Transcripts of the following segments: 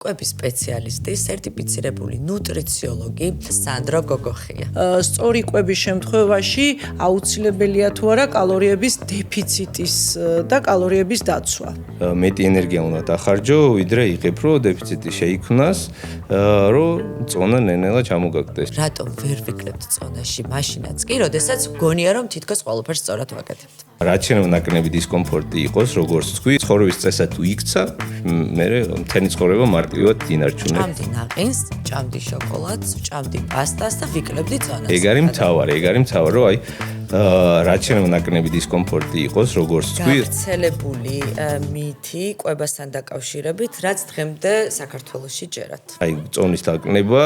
კვების სპეციალისტი, სერტიფიცირებული ნუტრიციოლოგი სანდრო გოგოხია. სწორი კვების შემთხვევაში აუცილებელია თუ არა კალორიების დეფიციტის და კალორიების დაცვა. მეტი ენერგია უნდა დახარჯო, ვიდრე იღებ, რომ დეფიციტი შეიქმნას, რომ წონა ნენელა ჩამოგაგდეს. რატომ ვერ ვიკლებთ წონაში მაშინაც კი, როდესაც გონია რომ თითქოს ყველაფერს სწორად ვაკეთებთ. რაც შეიძლება ნაკლები დისკომფორტი იყოს, როგორც თქვი, ცხოვრების წესა თუ იქცა, მე მთელი ცხოვრება მარტივად ინარჩუნებ. ჭამდი ნაყინს, ჭამდი შოკოლადს, ჭამდი პასტას და ვიკლებდი წონას. ეგ არის მთავარი, რომ აი რაც შეიძლება ნაკლები დისკომფორტი იყოს, როგორც თქვი, გავრცელებული მითი კვებასთან დაკავშირებით, რაც დღემდე საქართველოში ჯერათ. აი წონის დაკნება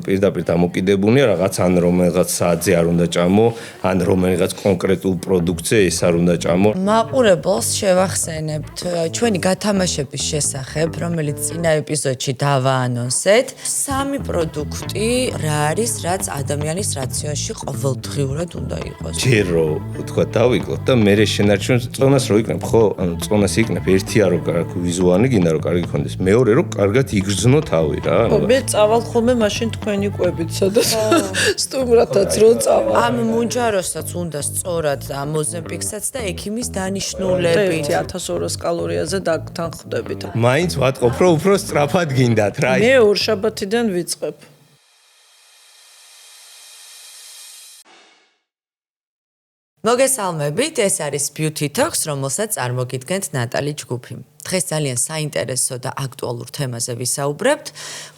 პირდაპირ დამოკიდებულია რაღაც ან რომელიღაც საათზე არ უნდა ჭამო, ან რომელიღაც კონკრეტულ პროდუქტზე ეს არ უნდა ჭამო. მაყურებელს შევახსენებთ ჩვენი გათამაშების შესახებ, რომელიც წინა ეპიზოდში დავაანონსეთ. 3 პროდუქტი რა არის, რაც ადამიანის რაციონში ყოველდღიურად უნდა იყოს. ჯერ რომ თქვა დავიკლოთ და მე შენარჩუნებ წონას რო იქნებ, ხო? ანუ წონას იქნებ ერთია რომ კარგი ვიზუალი გინდა რომ კარგი გქონდეს. მეორე რომ კარგად იგრძნო თავი რა. მე წავალ ხოლმე მაშინ თქვენი კვებით, სადაც სტუმრათაც რო წავალ. ამ მუნჯაროსაც უნდა სწორად ამ ოზემპიქსაც და ექიმის დანიშნულებით 1200 კალორიაზე დაგთანხმდებით. მაინც ვატყობ რომ უფრო სწრაფად გინდათ რა. მე ორშაბათიდან ვიწყებ. მოგესალმებით, ეს არის Beauty Talks, რომელსაც წარმოგიდგენთ ნატალი ჯგუფი. დღეს ძალიან საინტერესო და აქტუალურ თემაზე ვისაუბრებთ.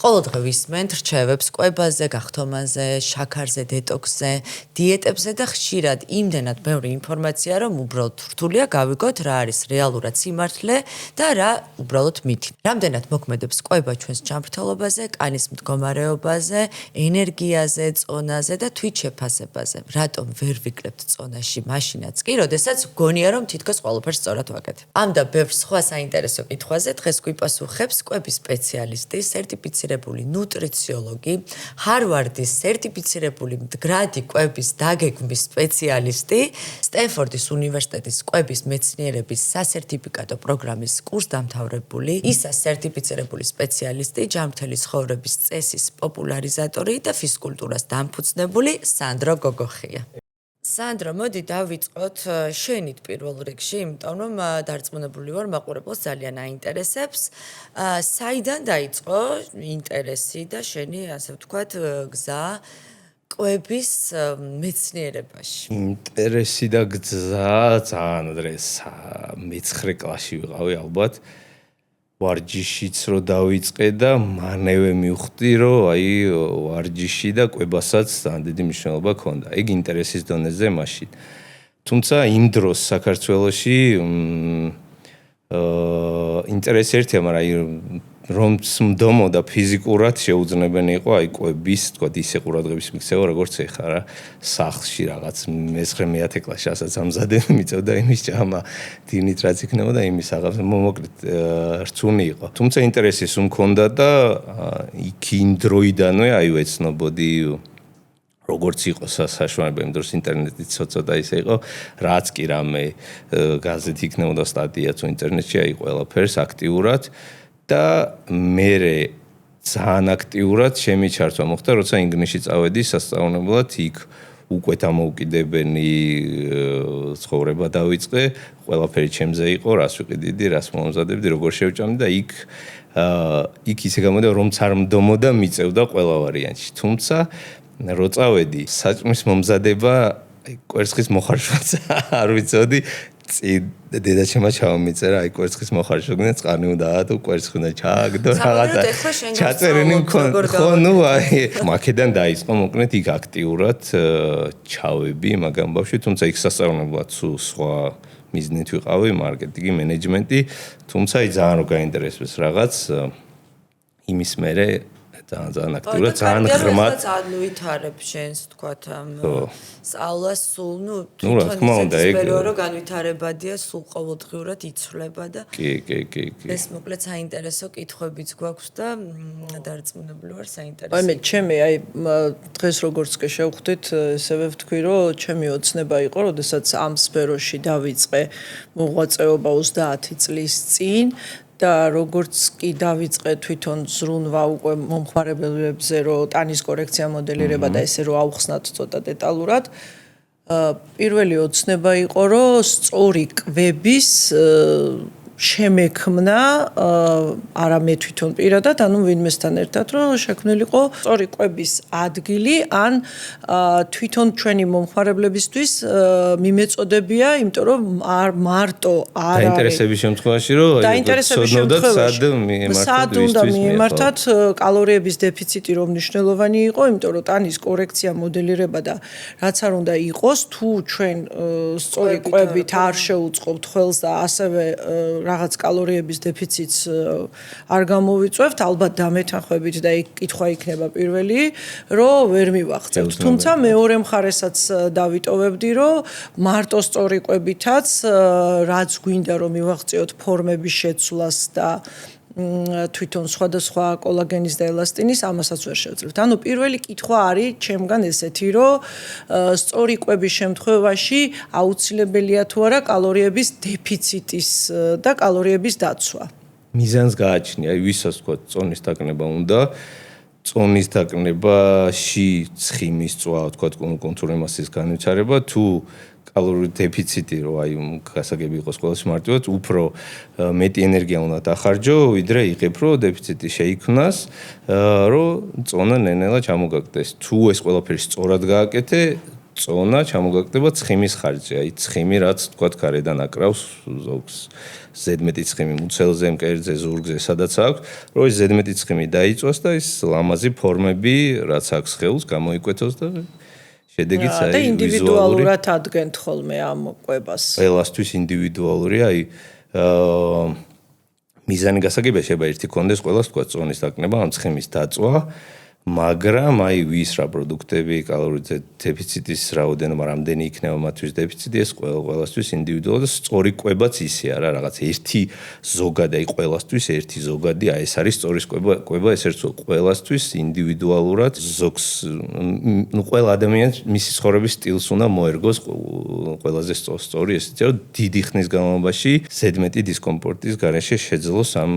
ყოველდღე ვისმენთ რჩევებს კვებაზე, გახთომაზე, შაქარზე, დეტოქსზე, დიეტებზე და ხშირად იმდენად ბევრი ინფორმაცია, რომ უბრალოდ რთულია გავიგოთ რა არის რეალურად სიმართლე და რა უბრალოდ მითი. რამდენად მოქმედებს კვება ჩვენს ჯანმრთელობაზე, კანის მდგომარეობაზე, ენერგიაზე, წონაზე და თვით შეფასებაზე. რატომ ვერ ვიკლებთ წონაში მაშინაც კი, როდესაც გონია რომ თითქოს ყველაფერს სწორად ვაკეთებ. ამ და ბევრ სხვა საინტერესო კითხვაზე დღეს გვიპასუხებს კვების სპეციალისტი, სერტიფიცირებული ნუტრიციოლოგი, ჰარვარდის სერტიფიცირებული მდგრადი კვების დაგეგმვის სპეციალისტი, სტენფორდის უნივერსიტეტის კვების მეცნიერების სასერტიფიკატო პროგრამის კურსდამთავრებული, ისა სერტიფიცირებული სპეციალისტი, ჯანმრთელი ცხოვრების წესის პოპულარიზატორი და ფიზკულტურას დამფუძნებული სანდრო გოგოხია. სანდრო, მოდი დავიწყოთ შენით პირველ რიგში, იმიტომ რომ დარწმუნებული ვარ, მაყურებელს ძალიან აინტერესებს. საიდან დაიწყო ინტერესი და შენი, ასე ვთქვათ, გზა კვების მეცნიერებაში? ინტერესი და გზა ძალიან დღესა. მე-9 კლასში ვიყავი ალბათ. ვარჯიშიც რო დავიწყე და მანევე მივხვდი, რომ აი ვარჯიში და კვებასაც ძალიან დიდი მნიშვნელობა ჰქონდა. ეგ ინტერესის დონეზე მაშინ. თუმცა იმ დროს საქართველოში ინტერესი ერთია, მაგრამ აი რომ სმდომო და ფიზიკურად შეუძლებელნი იყო აი კვების, თქვა ისე ყურადღების მიქცევა, როგორც ეხა რა, სახლში რაღაც მე-9-10 კლასში ასაც ამზადება მიწევდა იმის ჭამა, დინით რაც იქნებოდა იმის აღარ მოკლედ რწუნი იყო. თუმცა ინტერესის უმქონდა და იქ იმ დროიდანვე აი ვეცნობოდი როგორც იყო საშუალება იმ დროს ინტერნეტით ცოტა ისე იყო, რაც კი რამე გაზეთი იქნებოდა სტატია თუ ინტერნეტში აი ყველაფერს აქტიურად და მე ძალიან აქტიურად შემიჩართვა მოხდა, როცა ინგლისში წავედი სასწავლებლად, იქ უკვე დამოუკიდებელი ცხოვრება დავიწყე, ყველაფერი ჩემზე იყო, რას ვიყიდიდი, რას მომზადებდი, როგორ შევჭამდი და იქ ისე გამოდა რომ წარმდომო და მიწევდა ყველა ვარიანტში. თუმცა რო წავედი საჭმის მომზადება, კვერცხის მოხარშვაც არ ვიცოდი. დედაჩემმა ჩავამიწერა აი კვერცხის მოხარშვა, წყალი უნდა აატო, კვერცხი უნდა ჩააგდო რაღაცა. ჩაწერილი მქონდა. ხო, ნუ აი მაქედან დაიწყო მოკლედ იქ აქტიურად ჩავები მაგ ამბავში, თუმცა იქ სასწავლებლად სხვა მიზნით ვიყავი, მარკეტინგი, მენეჯმენტი, თუმცა აი ძალიან რო გაინტერესებს რაღაც იმის მერე ძალიან აქტიურად, ძალიან ღრმად განვითარებ შენს, თქვათ, ამ სწავლას სულ, ნუ რა თქმა უნდა, ეგ რომ განვითარებადია, სულ ყოველდღიურად იცვლება და კი. ეს მოკლედ საინტერესო კითხვებიც გვაქვს და დარწმუნებული ვარ საინტერესო. აი მე ჩემი აი დღეს როგორც კი შევხვდით, ესევე ვთქვი, რომ ჩემი ოცნება იყო, როდესაც ამ სფეროში დავიწყე მოღვაწეობა 30 წლის წინ და როგორც კი დავიწყე თვითონ ზრუნვა უკვე მომხმარებლებზე, რომ ტანის კორექცია მოდელირება და ესე რომ ავხსნათ ცოტა დეტალურად, პირველი ოცნება იყო, რომ სწორი კვების შემექმნა არა მე თვითონ პირადად, ანუ ვინმესთან ერთად, რომ შექმნილიყო სწორი კვების ადგილი, ან თვითონ ჩვენი მომხმარებლებისთვის მიმეწოდებია, იმიტომ რომ მარტო არ არის დაინტერესების შემთხვევაში, რომ სად უნდა მიემართათ კალორიების დეფიციტი რომ მნიშვნელოვანი იყო, იმიტომ რომ ტანის კორექცია მოდელირება და რაც არ უნდა იყოს, თუ ჩვენ სწორი კვებით არ შეუწყობთ ხელს და ასევე რაღაც კალორიების დეფიციტს არ გამოვიწვევთ, ალბათ დამეთანხმებით და კითხვა იქნება პირველი, რომ ვერ მივახცევთ. თუმცა მეორე მხარესაც დავიტოვებდი, რომ მარტო სწორი კვებითაც რაც გვინდა რომ მივაღწიოთ ფორმების შეცვლას და თვითონ სხვადასხვა კოლაგენის და ელასტინის ამასაც ვერ შევძლებთ. ანუ პირველი კითხვა არის ჩემგან ესეთი, რომ სწორი კვების შემთხვევაში აუცილებელია თუ არა კალორიების დეფიციტის და კალორიების დაცვა. მიზანს გააჩნია, ვისაც თქვა წონის დაკნება უნდა, წონის დაკნებაში ცხიმის წვა, თქვა კონტურული მასის განვითარება, თუ კალორიების დეფიციტი რო აი გასაგები იყოს ყოველთვის მარტივად, უფრო მეტი ენერგია უნდა დახარჯო, ვიდრე იღებ რომ დეფიციტი შეიქმნას, რომ წონა ნენელა ჩამოგაგდეს. თუ ეს ყველაფერი სწორად გააკეთე, წონა ჩამოგაგდება ცხიმის ხარჯზე. აი ცხიმი რაც თქვა გარედან აკრავს ზოგს ზედმეტი ცხიმი მუცელზე, მკერდზე, ზურგზე, სადაც აქვს, რომ ეს ზედმეტი ცხიმი დაიწვას და ეს ლამაზი ფორმები რაც აქვს ხელს გამოიკვეთოს და შედეგიც და ინდივიდუალურად ადგენთ ხოლმე ამ კვებას. ყველასთვის ინდივიდუალურია, აი მიზანი გასაგებია შეიძლება ერთი კონდეს ყველას თქვა წონის დაკნება, ამ ცხიმის დაწვა, მაგრამ აი ვის რა პროდუქტები, კალორიების დეფიციტის რაოდენობა, რამდენი იქნება მათთვის დეფიციტი, ეს ყველასთვის ინდივიდუალურად და სწორი კვებაც ისე არა, რაღაც ერთი ზოგადი, აი ყველასთვის ერთი ზოგადი, აი ეს არის სწორი კვება, ეს ერთო ყველასთვის ინდივიდუალურად ზოგს, ნუ ყველა ადამიანს მისი ცხოვრების სტილს უნდა მოერგოს ყველაზე სწორი, ესეც რომ დიდი ხნის განმავლობაში ზედმეტი დისკომფორტის გარეშე შეძლოს ამ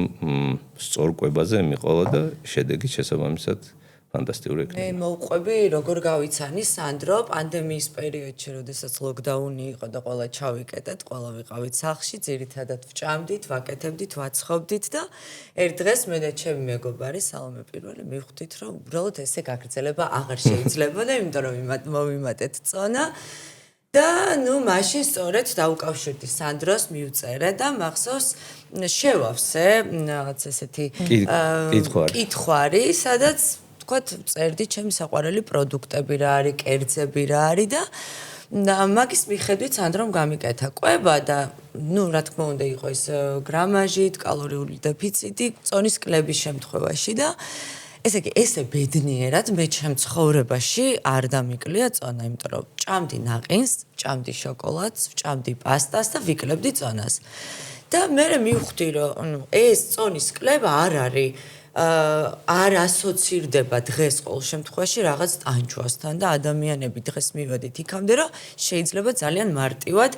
სწორ კვებაზე მიყოლა და შედეგი შესაბამისად ფანტასტიკური იქნება. მე მოვყვები, როგორ გავიცანი სანდრო, პანდემიის პერიოდში, როდესაც ლოკდაუნი იყო და ყველა ჩავიკეტეთ, ყველა ვიყავით სახლში, ძირითადად ვჭამდით, ვაკეთებდით, ვაცხობდით და ერთ დღეს მე და ჩემი მეგობარი სალომე პირველი მივხვდით, რომ უბრალოდ ესე გაგრძელება აღარ შეიძლებოდა, იმიტომ რომ მოვიმატეთ წონა. და ნუ მაშინ სწორედ დაუკავშირდი სანდროს მივწერე და მახსოვს შევავსე რაღაც ესეთი კითხვარი, სადაც თქვათ წერდი ჩემი საყვარელი პროდუქტები რა არის, კერძები რა არის და მაგის მიხედვით სანდრომ გამიკეთა კვება და ნუ რა თქმა უნდა იყო ეს გრამაჟით, კალორიული დეფიციტი, წონის კლების შემთხვევაში და ესე იგი ესე ბედნიერად მე ჩემ ცხოვრებაში არ დამიკლია წონა, იმიტომ რომ ჭამდი ნაყინს, ჭამდი შოკოლადს, ჭამდი პასტას და ვიკლებდი წონას. და მე მივხვდი რომ ეს წონის კლება არ არის არ ასოცირდება დღეს ყოველ შემთხვევაში რაღაც ტანჯვასთან და ადამიანები დღეს მივედით იქამდე რომ შეიძლება ძალიან მარტივად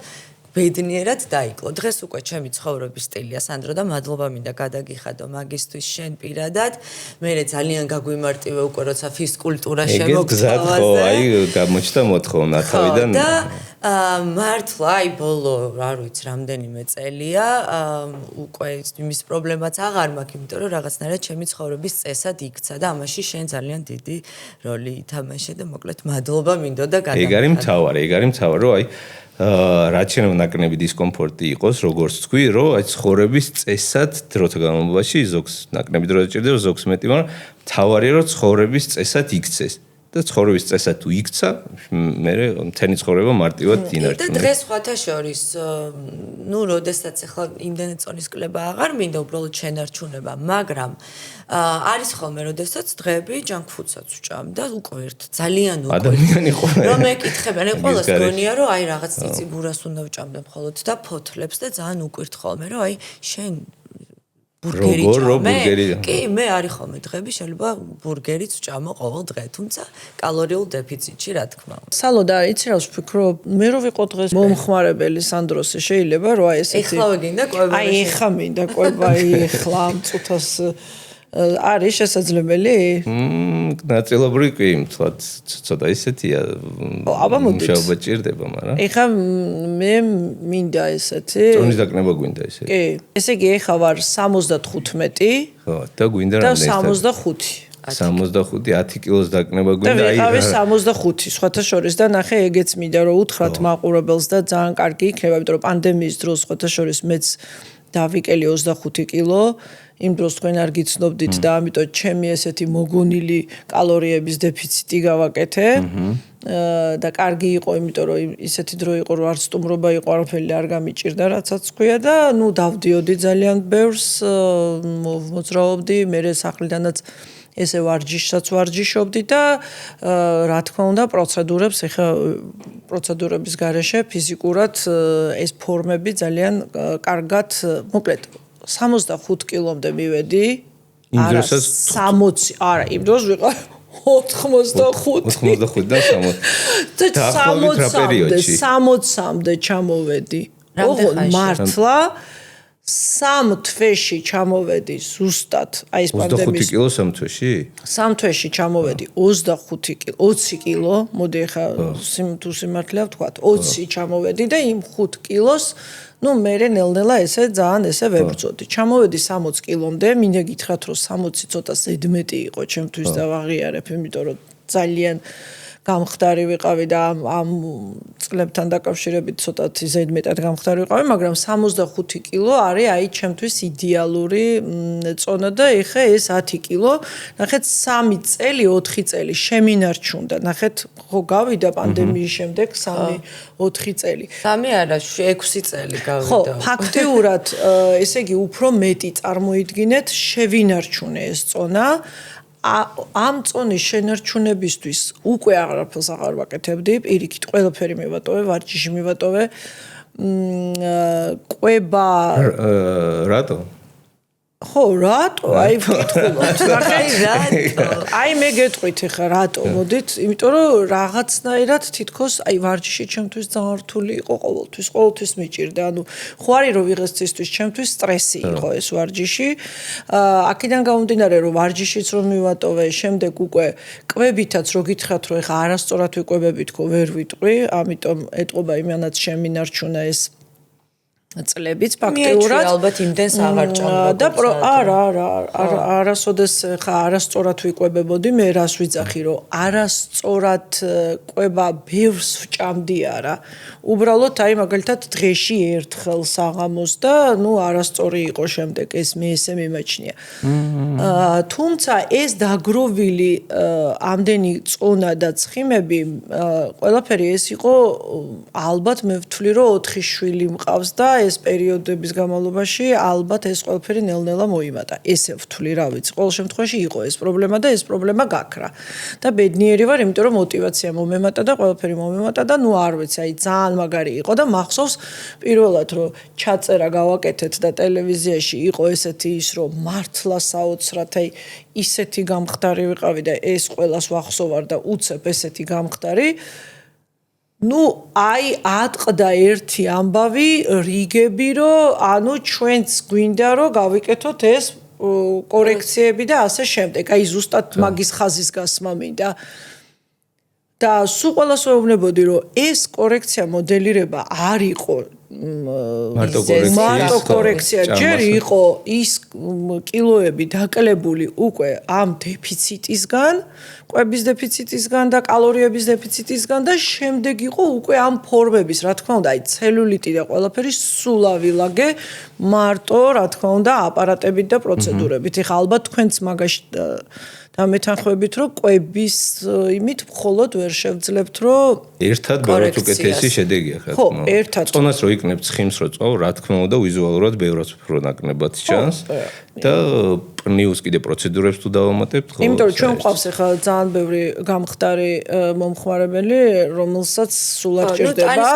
ბედნიერად დაიკლო. დღეს უკვე ჩემი ცხოვრების სტილია სანდრო და მადლობა მინდა გადაგიხადო მაგისთვის შენ პირადად. მე ძალიან გაგვიმარტივე უკვე როცა ფიზკულტურა შემოგწავაზე. აი გამოჩნდა მოთხოვნა თავიდან. და მართლა აი ბოლო არ ვიცი რამდენიმე წელია უკვე იმის პრობლემაც აღარ მაქვს, იმიტომ რომ რაღაცნაირად ჩემი ცხოვრების წესად იქცა და ამაში შენ ძალიან დიდი როლი ითამაშე და მოკლედ მადლობა მინდოდა გადაგიხადო. ეგ არის მთავარი, რომ აი რაც შეიძლება ნაკნები დისკომფორტი იყოს, როგორც თქვი, რომ აი ცხოვრების წესად დროთა განმავლობაში ზოგს ნაკნები დრო დაჭირდება, ზოგს მეტი, მაგრამ მთავარია რომ ცხოვრების წესად იქცეს. და ცხოვრების წესად თუ იქცა, მე მთელი ცხოვრება მარტივად ინარჩუნე. და დღეს სხვათა შორის, ნუ როდესაც ახლა იმდენი წონის კლება აღარ მინდა, უბრალოდ შენარჩუნება, მაგრამ არის ხოლმე როდესაც დღეები junk food-საც ვჭამ და უკვე ძალიან უკვე ადამიანი ყველა რომ ეკითხებიან, ყველას გონია რომ აი რაღაც ციციბურას უნდა ვჭამდე მხოლოდ და ფოთლებს და ძალიან უკვირთ ხოლმე რომ აი შენ ბურგერი როგორ ჭამე? ბურგერი? კი, მე არის ხოლმე დღეები, შეიძლება ბურგერიც ვჭამო ყოველ დღე, თუმცა კალორიულ დეფიციტში, რა თქმა უნდა. სალო და იცი რა ვფიქრობ, მე რო ვიყო დღეს მომხმარებელი სანდროსი შეიძლება რა ესეთი. ეხლა გინდა ყვება. აი ეხა მინდა ყვება, ეხლა ამ წუთას არის შესაძლებელი? ნაწილობრივ კი, თვათ ცოტა ისეთია. აბა მოდით. მუშაობა ჭირდება, მაგრამ. ეხა მე მინდა ესეთი. წონის დაკნება გვინდა ესე. კი. ესე იგი ეხა ვარ 75. ხო, და გვინდა და რამდენი? 65. 65 10 კილოს დაკნება და გვინდა. ვიყავი 65 სხვათა შორის და ნახე ეგეც მინდა რომ უთხრათ მაყურებელს და ძალიან კარგი იქნება, იმიტომ რომ პანდემიის დროს სხვათა შორის მეც დავიკელი 25 კილო. იმ დროს თქვენ არ გიცნობდით და ამიტომ ჩემი ესეთი მოგონილი კალორიების დეფიციტი გავაკეთე. და კარგი იყო, იმიტომ რომ ისეთი დრო იყო, რომ არც სტუმრობა იყო, არაფერი არ გამიჭირდა, რაცაც ქვია და ნუ დავდიოდი ძალიან ბევრს, მოძრაობდი, მე სახლიდანაც ესე ვარჯიშსაც ვარჯიშობდი და რა თქმა უნდა პროცედურებს ეხა პროცედურების გარეშე ფიზიკურად ეს ფორმები ძალიან კარგად მოკლედ 65 კილომდე მივედი. არა 60, არა, იმ დროს ვიყავ 85 და 60. და 60-მდე ჩამოვედი. ოღონდ მართლა 3 თვეში ჩამოვედი ზუსტად აი ეს პანდემიის 25 კილო 3 თვეში? 3 თვეში ჩამოვედი 25 კილო, 20 კილო, მოდი ახლა თუ სიმართლეა ვთქვა, 20 ჩამოვედი და იმ 5 კილოს ნუ მე ნელ-ნელა ესე ძალიან ესე ვებრძოდი. ჩამოვედი 60 კილომდე, მინდა გითხრათ რომ 60 ცოტა ზედმეტი იყო ჩემთვის და ვაღიარებ, იმიტომ რომ ძალიან გამხდარი ვიყავი და ამ წლებთან დაკავშირებით ცოტათი ზედმეტად გამხდარი ვიყავი, მაგრამ 65 კილო არის აი ჩემთვის იდეალური წონა და ეხა ეს 10 კილო, ნახეთ 3 წელი, 4 წელი შემინარჩუნდა. ნახეთ, ხო გავიდა პანდემიის შემდეგ 3-4 წელი. 3 არა, 6 წელი გავიდა. ხო, ფაქტიურად, ესე იგი უფრო მეტი წარმოიდგინეთ, შევინარჩუნე ეს წონა. ამ წონის შენარჩუნებისთვის უკვე აღარაფერს აღარ ვაკეთებდი, პირიქით ყველაფერი მივატოვე, ვარჯიში მივატოვე. ყვება რატო? ხო, რატო? აი ვკითხულობთ. რატო? აი მე გეტყვით ახლა რატო? მოდით, იმიტომ რომ რაღაცნაირად თითქოს აი ვარჯიში ჩემთვის ძალიან რთული იყო ყოველთვის მიჭირდა. ანუ ხო არის რომ ვიღაცისთვის ჩემთვის სტრესი იყო ეს ვარჯიში. აქედან გამომდინარე რომ ვარჯიშიც რომ მივატოვე, შემდეგ უკვე კვებითაც რო გითხრათ რომ ახლა არასწორად ვიკვებებით ხო ვერ ვიტყვი, ამიტომ ეტყობა იმანაც შემინარჩუნა ეს წლებიც ფაქტიურად ალბათ იმდენს აღარ ჭამდა და არასოდეს ხა არასწორად ვიკვებებოდი მე რას ვიძახი რომ არასწორად კვება ბევრს ვჭამდი არა უბრალოდ აი მაგალითად დღეში ერთხელ საღამოს და ნუ არასწორი იყო შემდეგ ეს მე ესე მიმაჩნია თუმცა ეს დაგროვილი ამდენი წონა და ცხიმები ყველაფერი ეს იყო ალბათ მე ვთვლი რომ 4 შვილი მყავს და ეს პერიოდების განმავლობაში ალბათ ეს ყველაფერი ნელ-ნელა მოიმატა. ესე ვთვლი, რა ვიცი, ყოველ შემთხვევაში იყო ეს პრობლემა და ეს პრობლემა გაქრა. და ბედნიერი ვარ, იმიტომ რომ мотиваცია მომემატა და ყველაფერი მომემატა და ნუ არ ვიცი, აი ძალიან მაგარი იყო და მახსოვს პირველად რომ ჩაწერა გავაკეთეთ და ტელევიზიაში იყო ესეთი ის რომ მართლა საოცრად აი ისეთი გამხდარი ვიყავი და ეს ყველას ვახსოვარ და უცებ ესეთი გამხდარი ნუ აი ატყდა ერთი ამბავი რიგები რომ ანუ ჩვენც გვინდა რომ გავიკეთოთ ეს კორექციები და ასე შემდეგ. აი ზუსტად მაგის ხაზის გასმა მინდა. და სულ ყველას ვეუბნებოდი რომ ეს კორექცია მოდელირება არ იყო მარტო კორექცია ჯერ იყო ის კილოები დაკლებული უკვე ამ დეფიციტისგან კვების დეფიციტისგან და კალორიების დეფიციტისგან და შემდეგ იყო უკვე ამ ფორმების რა თქმა უნდა აი ცელულიტი და ყველაფერი სულ ავილაგე მარტო რა თქმა უნდა აპარატებით და პროცედურებით ეხლა ალბათ თქვენც მაგაში და მეთანხმებით რომ კვების იმით მხოლოდ ვერ შევძლებთ რომ ერთად ბევრად უკეთესი შედეგია რა თქმა უნდა. ხო, ერთად. წონას რო იქნებ ცხიმს რო წავ, რა თქმა უნდა ვიზუალურად ბევრად უფრო ნაკლებად ჩანს და პნიუს კიდე პროცედურებს თუ დავამატებთ, ხო? იმიტომ რომ ჩვენ გვყავს ახლა ძალიან ბევრი გამხდარი მომხმარებელი, რომელსაც სულად ჭირდება,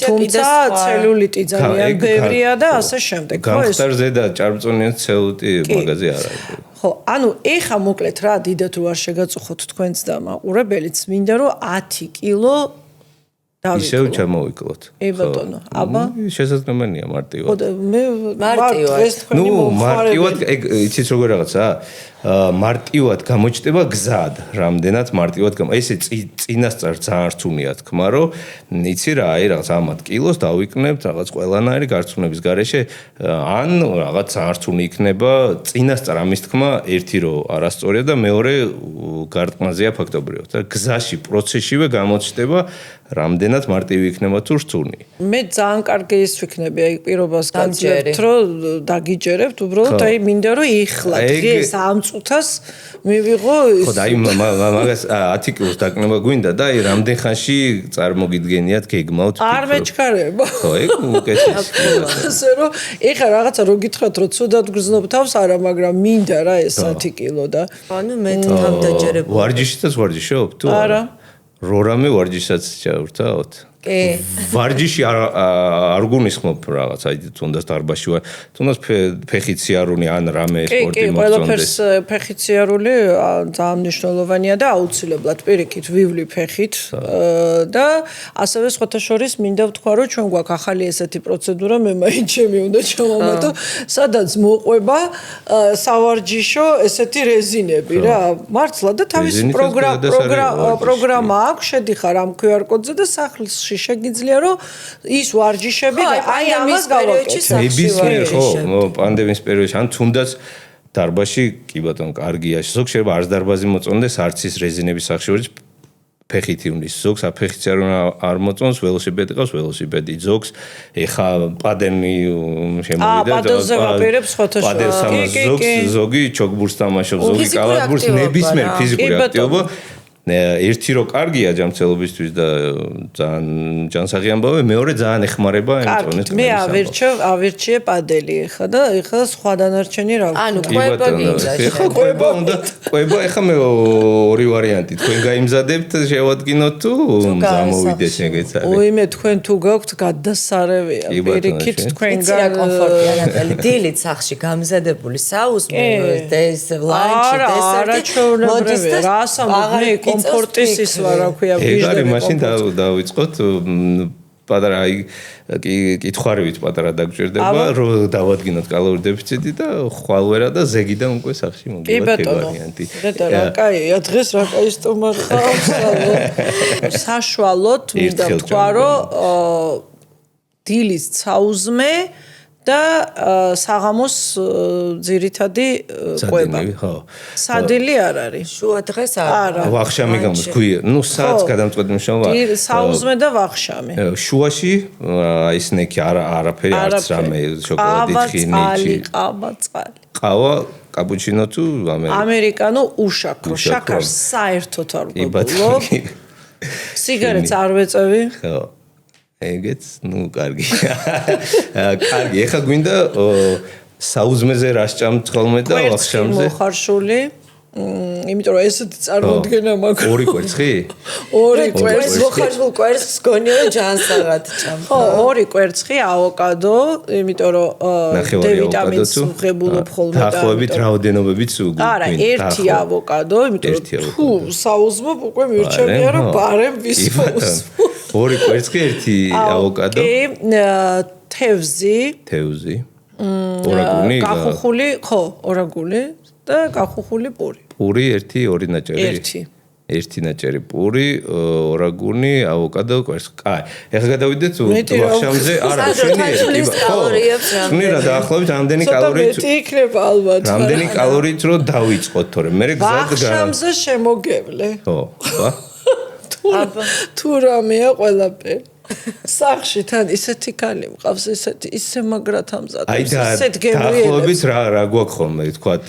თუმცა ცელულიტი ძალიან ბევრია და ასე შემდეგ. გამხდარზე და ჭარბწონიან ცელულიტი მაგაზე არ არის. ხო, ანუ ეხა მოკლედ რა დიდად რო არ შეგაწუხოთ თქვენც და მაყურებელიც, მინდა რომ 10 კილო ისევ ჩამოვიკლოთ. ბატონო, აბა შესაძლებელია მარტივად. მე მარტივად, ეგ იცით როგორ რაღაცაა? მარტივად გამოჩნდება გზად, რამდენად მარტივად ესე წინასწარ ძალიან რთუნია თქმა, რომ იცი რა, აი რაღაც ამათ კილოს დავიკნებთ რაღაც ყველანაირი გარწმუნების გარეშე, ან რაღაც ძალიან რთუნი იქნება წინასწარ ამის თქმა, ერთი რომ არასწორია და მეორე გარტყმაზეა ფაქტობრივად. გზაში, პროცესშივე გამოჩნდება რამდენად მარტივი იქნება თუ რთუნი. მე ძალიან კარგი ის ვიქნები, აი პირობას გაძლევთ, რომ დაგიჯერებთ, უბრალოდ აი მინდა რომ იხლა დღეს ამ წუთას მივიღო ის. ხო და აი მაგას 10 კილოს დაკნება გვინდა და აი რამდენ ხანში წარმოგიდგენიათ გეგმავთ? არ მეჩქარება. ხო, ეგ უკეთესია. ასე რომ ეხლა რაღაცა რო გითხრათ, რომ ცუდად გრძნობ თავს არა, მაგრამ მინდა რა ეს 10 კილო და ანუ მე თავდაჯერებული. ვარჯიშიც ვარჯიშობ თუ არა? რორამე ვარჯიშსაც ჩავრთავთ? კი. ვარჯიში არ გულისხმობ რაღაც, აი თუნდაც დარბაში ვარ, თუნდაც ფეხიციარული ან რამე სპორტი კი, ყველაფერს ფეხიციარული ძალიან მნიშვნელოვანია და აუცილებლად პირიქით ვივლი ფეხით და ასევე სხვათა შორის მინდა ვთქვა, რომ ჩვენ გვაქვს ახალი ესეთი პროცედურა, მე მაინც ჩემი უნდა ჩავამატო, სადაც მოყვება სავარჯიშო ესეთი რეზინები რა, მართლა და თავისი პროგრამა აქვს, შედიხარ ამ QR კოდზე და სახლში შეგიძლია რომ ის ვარჯიშები და აი ამას გავაკეთე. ნებისმიერ ხო, პანდემიის პერიოდში ან თუნდაც დარბაში კი ბატონო კარგია. ზოგ შეიძლება არც დარბაზი მოწონდეს, არც ის რეზინების სახში ფეხით ივნის. ზოგს აფეხიც არ მოწონს, ველოსიპედი ყავს, ველოსიპედი. ზოგს ეხა პადელი შემოვიდა და პადელზე ვაპირებს სხვათა შორის. პადელს ამას ზოგი ჩოგბურს თამაშობს, ზოგი კალათბურს, ნებისმიერ ფიზიკური აქტივობა. ერთი რო კარგია ჯანმრთელობისთვის და ძალიან ჯანსაღი ამბავი, მეორე ძალიან ეხმარება ემწონეთ. მე ავირჩიე პადელი ეხა და ეხა სხვა დანარჩენი რა ვქნა. ანუ ყვება გინდა. ეხა ყვება უნდა, ყვება ეხა მე ორი ვარიანტი. თქვენ გაიმზადებთ, შევადგინოთ თუ გამოვიდეს ეგეც არის. უიმე თქვენ თუ გაქვთ გადასარევია. პირიქით თქვენ კომფორტია ნატალი. დილით სახში გამზადებული საუზმე ეს ლანჩი, დესერტი. მოდის და რა სამოგე კომფორტის ის რა ქვია ბიჟდები. ეგ არის მაშინ დავიწყოთ პატარა კითხავით პატარა დაგჭირდება რომ დავადგინოთ კალორიულ დეფიციტი და ხვალვერა და ზეგიდან უკვე სახში მოგივათ ეგ ვარიანტი. რა კაია დღეს რა კაი სტომάχი ხავს. საშუალოდ მინდა ვთქვა რომ დილის საუზმე და საღამოს ძირითადი ყვება. სადილი არ არის. შუა დღეს არა. ვახშამი გამოდის ქვია. ნუ საათს გადამწყვეტ მნიშვნელობა. საუზმე და ვახშამი. შუაში აი სნექი არაფერი არც რამე შოკოლადი თხინიჩი. ყავა წყალი. ყავა კაპუჩინო თუ ამერიკანო უშაქრო. შაქარს საერთოდ არ ვგულობ. სიგარეტს არ ვეწევი. ხო. ეგეც, ნუ კარგია. კარგი, ეხა გვინდა საუზმეზე რა სჭამთ ხოლმე და ვახშამზე. მოხარშული. იმიტომ რომ ესეთი წარმოდგენა მაქვს. ორი კვერცხი? ორი კვერცხი. მოხარშულ კვერცხს გონია რომ ჯანსაღად ჭამ. ხო, ორი კვერცხი, ავოკადო, იმიტომ რომ D ვიტამინს ვღებულობ ხოლმე და დაახლოებით რაოდენობებით უგულ. არა, ერთი ავოკადო, იმიტომ რომ თუ საუზმობ უკვე მირჩევია რომ ბარემ ვისმოს. ორი კვერცხი, ერთი ავოკადო. კი, თევზი. ორაგული. გახუხული, ხო, ორაგული და გახუხული პური. პური ერთი, ორი ნაჭერი. ერთი ნაჭერი პური, ორაგული, ავოკადო, კვერცხი. კაი. ეხლა გადავიდეთ ვახშამზე. არა, შენი კალორიებს რა დაახლოებით რამდენი კალორიით? მეტი იქნება ალბათ. რამდენი კალორიით რო დავიწყოთ, თორემ მე გზად ვახშამზე შემოგევლე. ხო, ხა? თუ რამეა ყველაფერი. სახში თან ისეთი ქალი მყავს, ისე მაგრად ამზადებს, აი ისეთ გემრიელებს. დაახლოებით რა გვაქვს ხოლმე, თქვათ,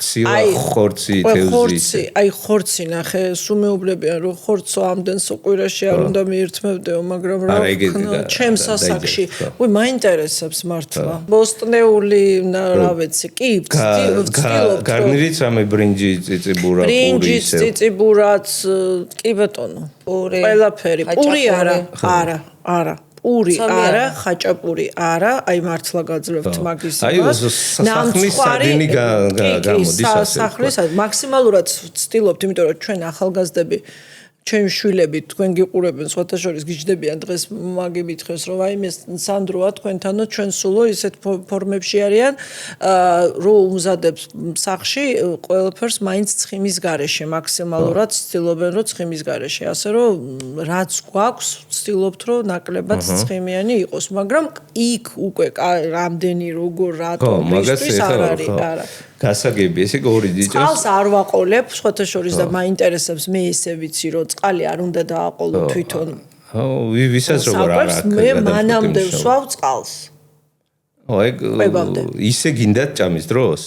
ცილა, ხორცი, თევზი. აი ხორცი ნახე, სუმეუბნებიან რომ ხორცო ამდენსო კვირაში არ უნდა მიირთმევდეო, მაგრამ რა ვქნა, ჩემს სასახში. უი, მაინტერესებს მართლა. ბოსტნეული, რა ვიცი, კი, ვცდილობ. გარნირიც რამე ბრინჯი, წიწიბურა, პური ისე. ბრინჯი, წიწიბურაც, კი ბატონო. პური. ყველაფერი. პური არა. პური არა, ხაჭაპური არა, აი მართლა გაძლევთ მაგის იმას. აი სახლის სადინი გამოდის ასე. სახლის მაქსიმალურად ვცდილობთ, იმიტომ რომ ჩვენ ახალგაზრდები ჩემი შვილები თქვენ გიყურებენ, სხვათა შორის გიჯდებიან დღეს მაგებითხეს, რომ აი მე სანდროა თქვენთანო ჩვენ სულო ისეთ ფორმებში არიან, რომ უმზადებს სახში ყველაფერს მაინც ცხიმის გარეშე, მაქსიმალურად ვცდილობენ, რომ ცხიმის გარეშე, ასე რომ რაც გვაქვს, ვცდილობთ, რომ ნაკლებად ცხიმიანი იყოს, მაგრამ იქ უკვე რამდენი როგორ რატომ ისთვის არ არის, არა. გასაგები, ესე ორი ძიჭას. წყალს არ ვაყოლებ, სხვათა შორის და მაინტერესებს მე ესე ვიცი, რომ წყალი არ უნდა დააყოლო თვითონ. ვისაც როგორ არ აქვს. მე მანამდე ვსვავ წყალს. ისე გინდათ ჭამის დროს?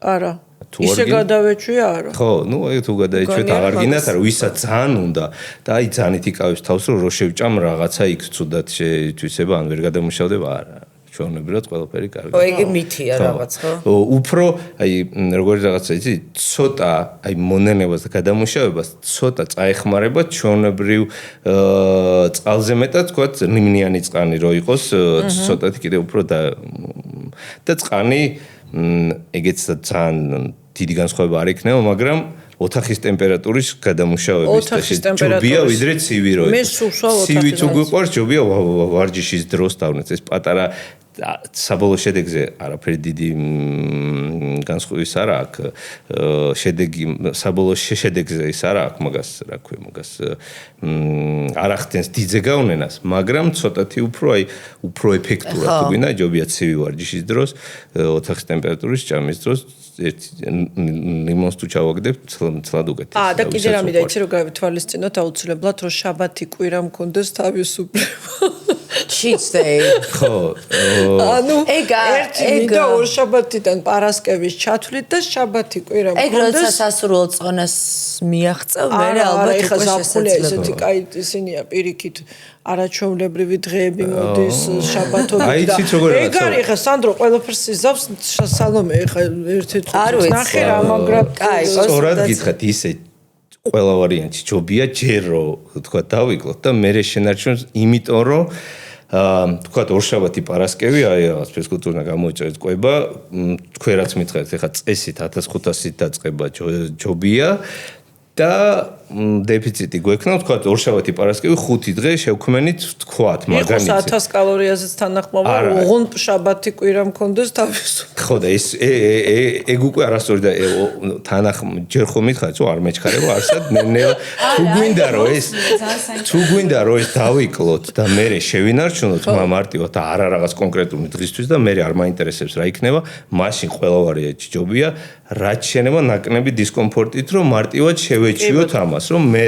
არა. ისე გადავეჩვია არა. ხო, ნუ აი თუ გადაეჩვეთ აღარ გინდათ, არა, ვისაც ძალიან უნდა და აი ძალით იკავებს თავს, რომ რო შევჭამ რაღაცა იქ ცუდად შეითვისება, ან ვერ გადამუშავდება, არა. ჩვეულებრივად ყველაფერი კარგია. ო, იგი მითია რაღაც, ხო? უფრო აი როგორი რაღაცა იცი, ცოტა აი მონენებას და გადამუშავებას ცოტა წაეხმარება ჩვეულებრივ წყალზე მეტად თქვა ნიმნიანი წყანი რო იყოს, ცოტათი კიდე უფრო და წყანი ეგეც ძალიან დიდი განსხვავება არ იქნება, მაგრამ ოთახის ტემპერატურის გადამუშავების და ჯობია ვიდრე ცივი რო მე სულსვავ ოთახში. ცივი თუ გვიყვარს, ჯობია ვარჯიშის დროს დავნეთ ეს პატარა საბოლოო შედეგზე არაფერი დიდი განსხვავების არ აქვს. შედეგი საბოლოო შედეგზე ის არ აქვს მაგას, რა ქვია, მაგას არ ახდენს დიდზე გავნენას, მაგრამ ცოტათი უფრო ეფექტურად თუ გვინდა, ჯობია ცივი ვარჯიშის დროს, ოთახის ტემპერატურის ჭამის დროს ერთი ლიმონს თუ ჩავაგდებ, ცლად უკეთეს. და კიდე რამე და იცი რომ გავითვალისწინოთ აუცილებლად რომ შაბათი კვირა მქონდეს თავისუფლება. cheat day. ხო. ანუ ერთი და ორ შაბათიდან პარასკევის ჩათვლით და შაბათი კვირა მქონდეს. ეგ როცა სასურველ წონას მიაღწევ, მე ალბათ უკვე შესაძლოა ესეთი კაი ისინია პირიქით არაჩვეულებრივი დღეები მოდის შაბათობით და ეგ არის ხა სანდრო ყველაფერს იზავს სალომე ხა ერთ-ერთ ნახე რა მაგრამ კაი სწორად გითხრათ ისე ყველა ვარიანტი ჯობია ჯერო თქვა დავიკლოთ და მე შენარჩუნს იმიტომ რომ თქვა ორშაბათი პარასკევი აი რაღაც ფიზკულტურა გამოიწერეთ ყვება თქვენ რაც მითხარით ეხა წესით 1500-ით დაწყება ჯობია და დეფიციტი გვექნა თქვა ორშაბათი პარასკევი 5 დღე შევქმენით თქვათ მაგალითად იყოს 1000 კალორიაზეც თანახმობა ოღონდ შაბათი კვირა მქონდეს თავისუფლება ხო და ეს ეგ უკვე არასწორი და ჯერ ხომ მითხარით რომ არ მეჩქარება არსად ნელა თუ გვინდა რომ ეს დავიკლოთ და მე შევინარჩუნოთ მარტივად და არა რაღაც კონკრეტული დღისთვის და მე არ მაინტერესებს რა იქნება მაშინ ყველა ვარიანტი ჯობია რაც შენება ნაკნები დისკომფორტით რომ მარტივად შევეჩვიოთ ამას რომ მე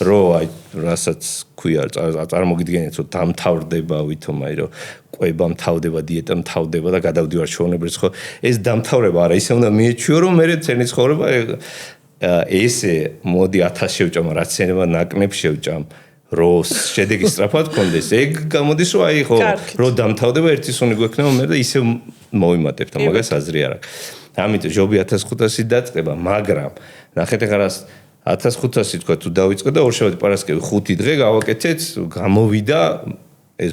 რო აი რასაც ქვია წარმოგიდგენთ რომ დამთავრდება ვითომ აი რომ ყვება მთავრდება დიეტა მთავრდება და გადავდივარ ჩვეულებრივ ხო ეს დამთავრება არა ისე უნდა მიეჩვიო რომ მე წელი ცხოვრება ესე მოდი 1000 შევჭამ რაც შენება ნაკნებს შევჭამ რო შედეგი სწრაფად გქონდეს ეგ გამოდის რომ აი ხო რო დამთავრდება ერთი სუნი გვექნება მე და ისე მოვიმატებ და მაგას აზრი არ აქვს ამიტომ ჯობი 1500 დაწყება მაგრამ ნახეთ ახლა 1500 თქვა თუ დავიწყე და ორშაბათი პარასკევი 5 დღე გავაკეთეთ გამოვიდა ეს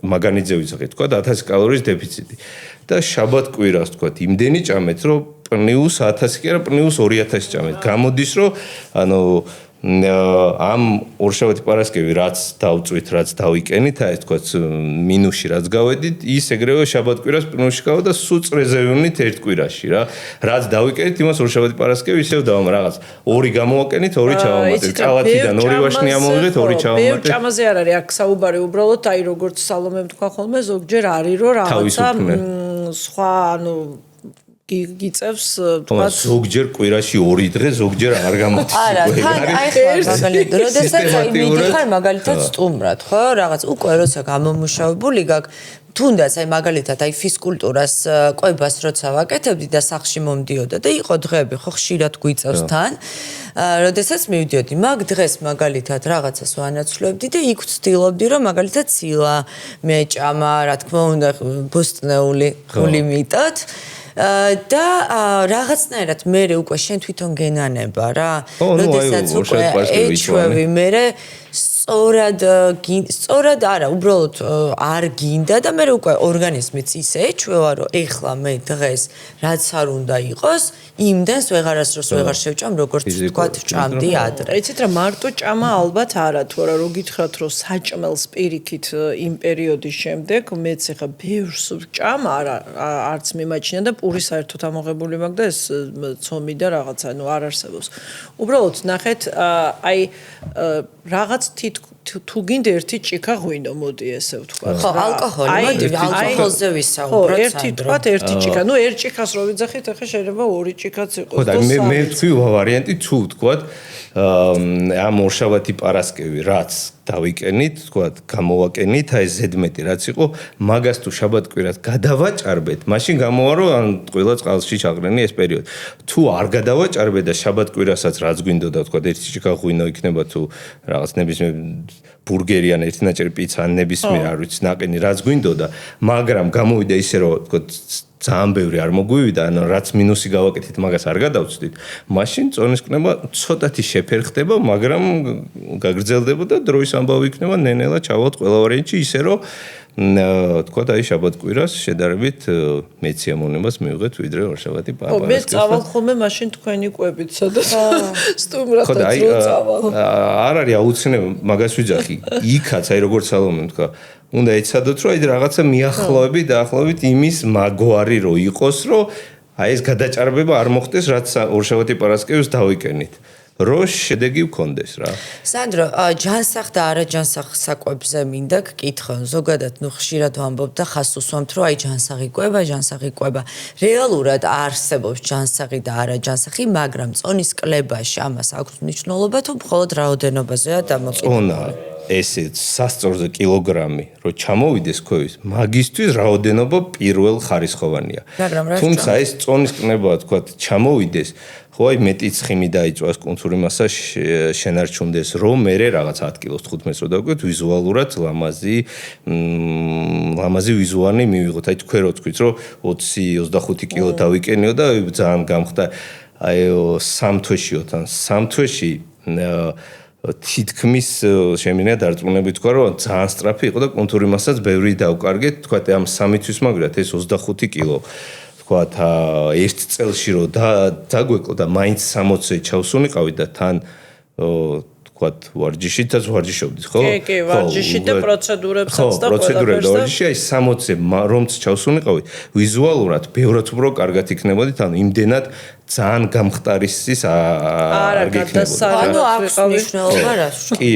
მაგანიძე ვიცხეთ თქვა და 1000 კალორიის დეფიციტი და შაბათ კვირას თქვა იმდენი ჭამეთ რომ პნიუს 1000 კი არა პნიუს 2000 ჭამეთ გამოდის რომ ანუ ამ ორშაბათი პარასკევი რაც დავწვით რაც დავიკენით აი თქვა მინუსში რაც გავედით ის ეგრევე შაბათ კვირას პნიუსში გავა და სულ წრეზე ვივნით ერთ კვირაში რა რაც დავიკენით იმას ორშაბათი პარასკევი ისევ დავამ რაღაც ორი გამოვაკენით ორი ჩავამატეთ კალათიდან ორი ვაშნი ამოვიღეთ ორი ჩავამატეთ მე ჭამაზე არ არის აქ საუბარი უბრალოდ აი როგორც სალომემ თქვა ხოლმე ზოგჯერ არის რომ რაღაცა სხვა ანუ გიწევს თქვა ზოგჯერ კვირაში 2 დღე ზოგჯერ არ გამოდის არა თან აი ხარ მაგალითად როდესაც აი მიდიხარ მაგალითად სტუმრად ხო რაღაც უკვე როცა გამომუშავებული გაქვს თუნდაც აი მაგალითად აი ფიზკულტურას კვებას როცა ვაკეთებდი და სახლში მომდიოდა და იყო დღეები ხო ხშირად გვიწევს თან როდესაც მივდიოდი მაგ დღეს მაგალითად რაღაცას ვანაცვლებდი და იქ ვცდილობდი რომ მაგალითად ცილა მეჭამა რა თქმა უნდა ბოსტნეული ხული მიტოთ და რაღაცნაირად მე უკვე შენ თვითონ გენანება რა როდესაც უკვე ეჩვევი მე სწორად არა უბრალოდ არ გინდა და მე უკვე ორგანიზმიც ისე ეჩვევა რომ ეხლა მე დღეს რაც არ უნდა იყოს იმდენს ვეღარასდროს ვეღარ შევჭამ როგორც თქვა ჭამდი ადრე იცით რა მარტო ჭამა ალბათ არა თორე რო გითხრათ რომ საჭმელს პირიქით იმ პერიოდის შემდეგ მეც ეხა ბევრს ვჭამ არც მიმაჩნია და პური საერთოდ ამოღებული მაქვს და ეს ცომი და რაღაცა ნუ არ არსებობს უბრალოდ ნახეთ აი რაღაც თუ გინდა ერთი ჭიქა ღვინო მოდი ესე ვთქვა ხო ალკოჰოლი მოდი ალკოჰოლზე ვისაუბროთ ერთი თქვა ერთი ჭიქა ნუ ერთ ჭიქას რო ვიძახით ახლა შეიძლება 2 ჭიქაც იყოს ხო და მე ვთქვი ვარიანტი თუ ვთქვა ამ ორშაბათი პარასკევი რაც დავიკენით თქვა გამოვაკენით აი ზედმეტი რაც იყო მაგას თუ შაბათ-კვირას გადავაჭარბეთ მაშინ გამოვა რომ ან ყველა წყალში ჩაყრენი ეს პერიოდი თუ არ გადავაჭარბეთ და შაბათ-კვირასაც რაც გვინდოდა თქვა ერთი ჭიქა ღვინო იქნება თუ რაღაც ნებისმიერ ბურგერი ან ერთი ნაჭერი პიცა ან ნებისმიერ არ ვიცი ნაყინი რაც გვინდოდა მაგრამ გამოვიდა ისე რომ თქვა ძალიან ბევრი არ მოგვივიდა ან რაც მინუსი გავაკეთეთ მაგას არ გადავწვდით მაშინ წონის კნება ცოტათი შეფერხდება მაგრამ გაგრძელდება და დროის ამბავი იქნება ნენელა ჩავალთ ყველა ვარიანტში ისე რომ თქვა და აი შაბათ-კვირას შედარებით მეცი ამონებას მივიღეთ ვიდრე ორშაბათი პარასკევს. მე წავალ ხოლმე მაშინ თქვენი კვებით სადაც სტუმრადაც რო წავალ. არ არის აუცილებელი მაგას ვიძახი. იქაც აი როგორც სალომე თქვა უნდა ეცადოთ რომ აი რაღაცა მიახლოებით დაახლოებით იმის მაგვარი რო იყოს რომ აი ეს გადაჭარბება არ მოხდეს რაც ორშაბათი პარასკევს დავიკენით. რო შედეგი ვქონდეს რა. სანდრო, ჯანსაღ და არაჯანსაღ საკვებზე მინდა გკითხო. ზოგადად ნუ ხშირად ვამბობ და ხას უსვამთ რომ აი ჯანსაღი კვება. რეალურად არსებობს ჯანსაღი და არაჯანსაღი, მაგრამ წონის კლებაში ამას აქვს მნიშვნელობა თუ მხოლოდ რაოდენობაზეა დამოკიდებული? ესე სასწორზე კილოგრამი რო ჩამოვიდეს ქოვის მაგისთვის რაოდენობა პირველ ხარისხოვანია. თუმცა ეს წონის კნებაა თქვა ჩამოვიდეს ხო აი მეტი ცხიმი დაიწვას კუნთური მასა შენარჩუნდეს რომ მე რაღაც 10 კილოს 15 რო დავკვეთ ვიზუალურად ლამაზი ვიზუალი მივიღოთ აი თქვენ რო თქვით რომ 20-25 კილო დავიკენიო და ძალიან გამხდა აი სამ თვეშიო თან სამ თვეში თითქმის შემინა დარწმუნებით თქვა რომ ძალიან სწრაფი იყო და კუნთური მასაც ბევრი დავკარგეთ თქვა ამ სამი თვის მაგრად ეს 25 კილო თქვა ერთ წელში რომ დაგვეკლო და მაინც 60-ზე ჩავსუნიყავი და თან თქვა ვარჯიშითაც ვარჯიშობდით ხო? კი, ვარჯიში და პროცედურებსაც და პროცედურები და ვარჯიში აი 60-ზე რომც ჩავსუნიყავი ვიზუალურად ბევრად უფრო კარგად იქნებოდით ანუ იმდენად ძალიან გამხტარისის არ გიქნებოდა. ანუ აქვს მნიშვნელობა რას? კი,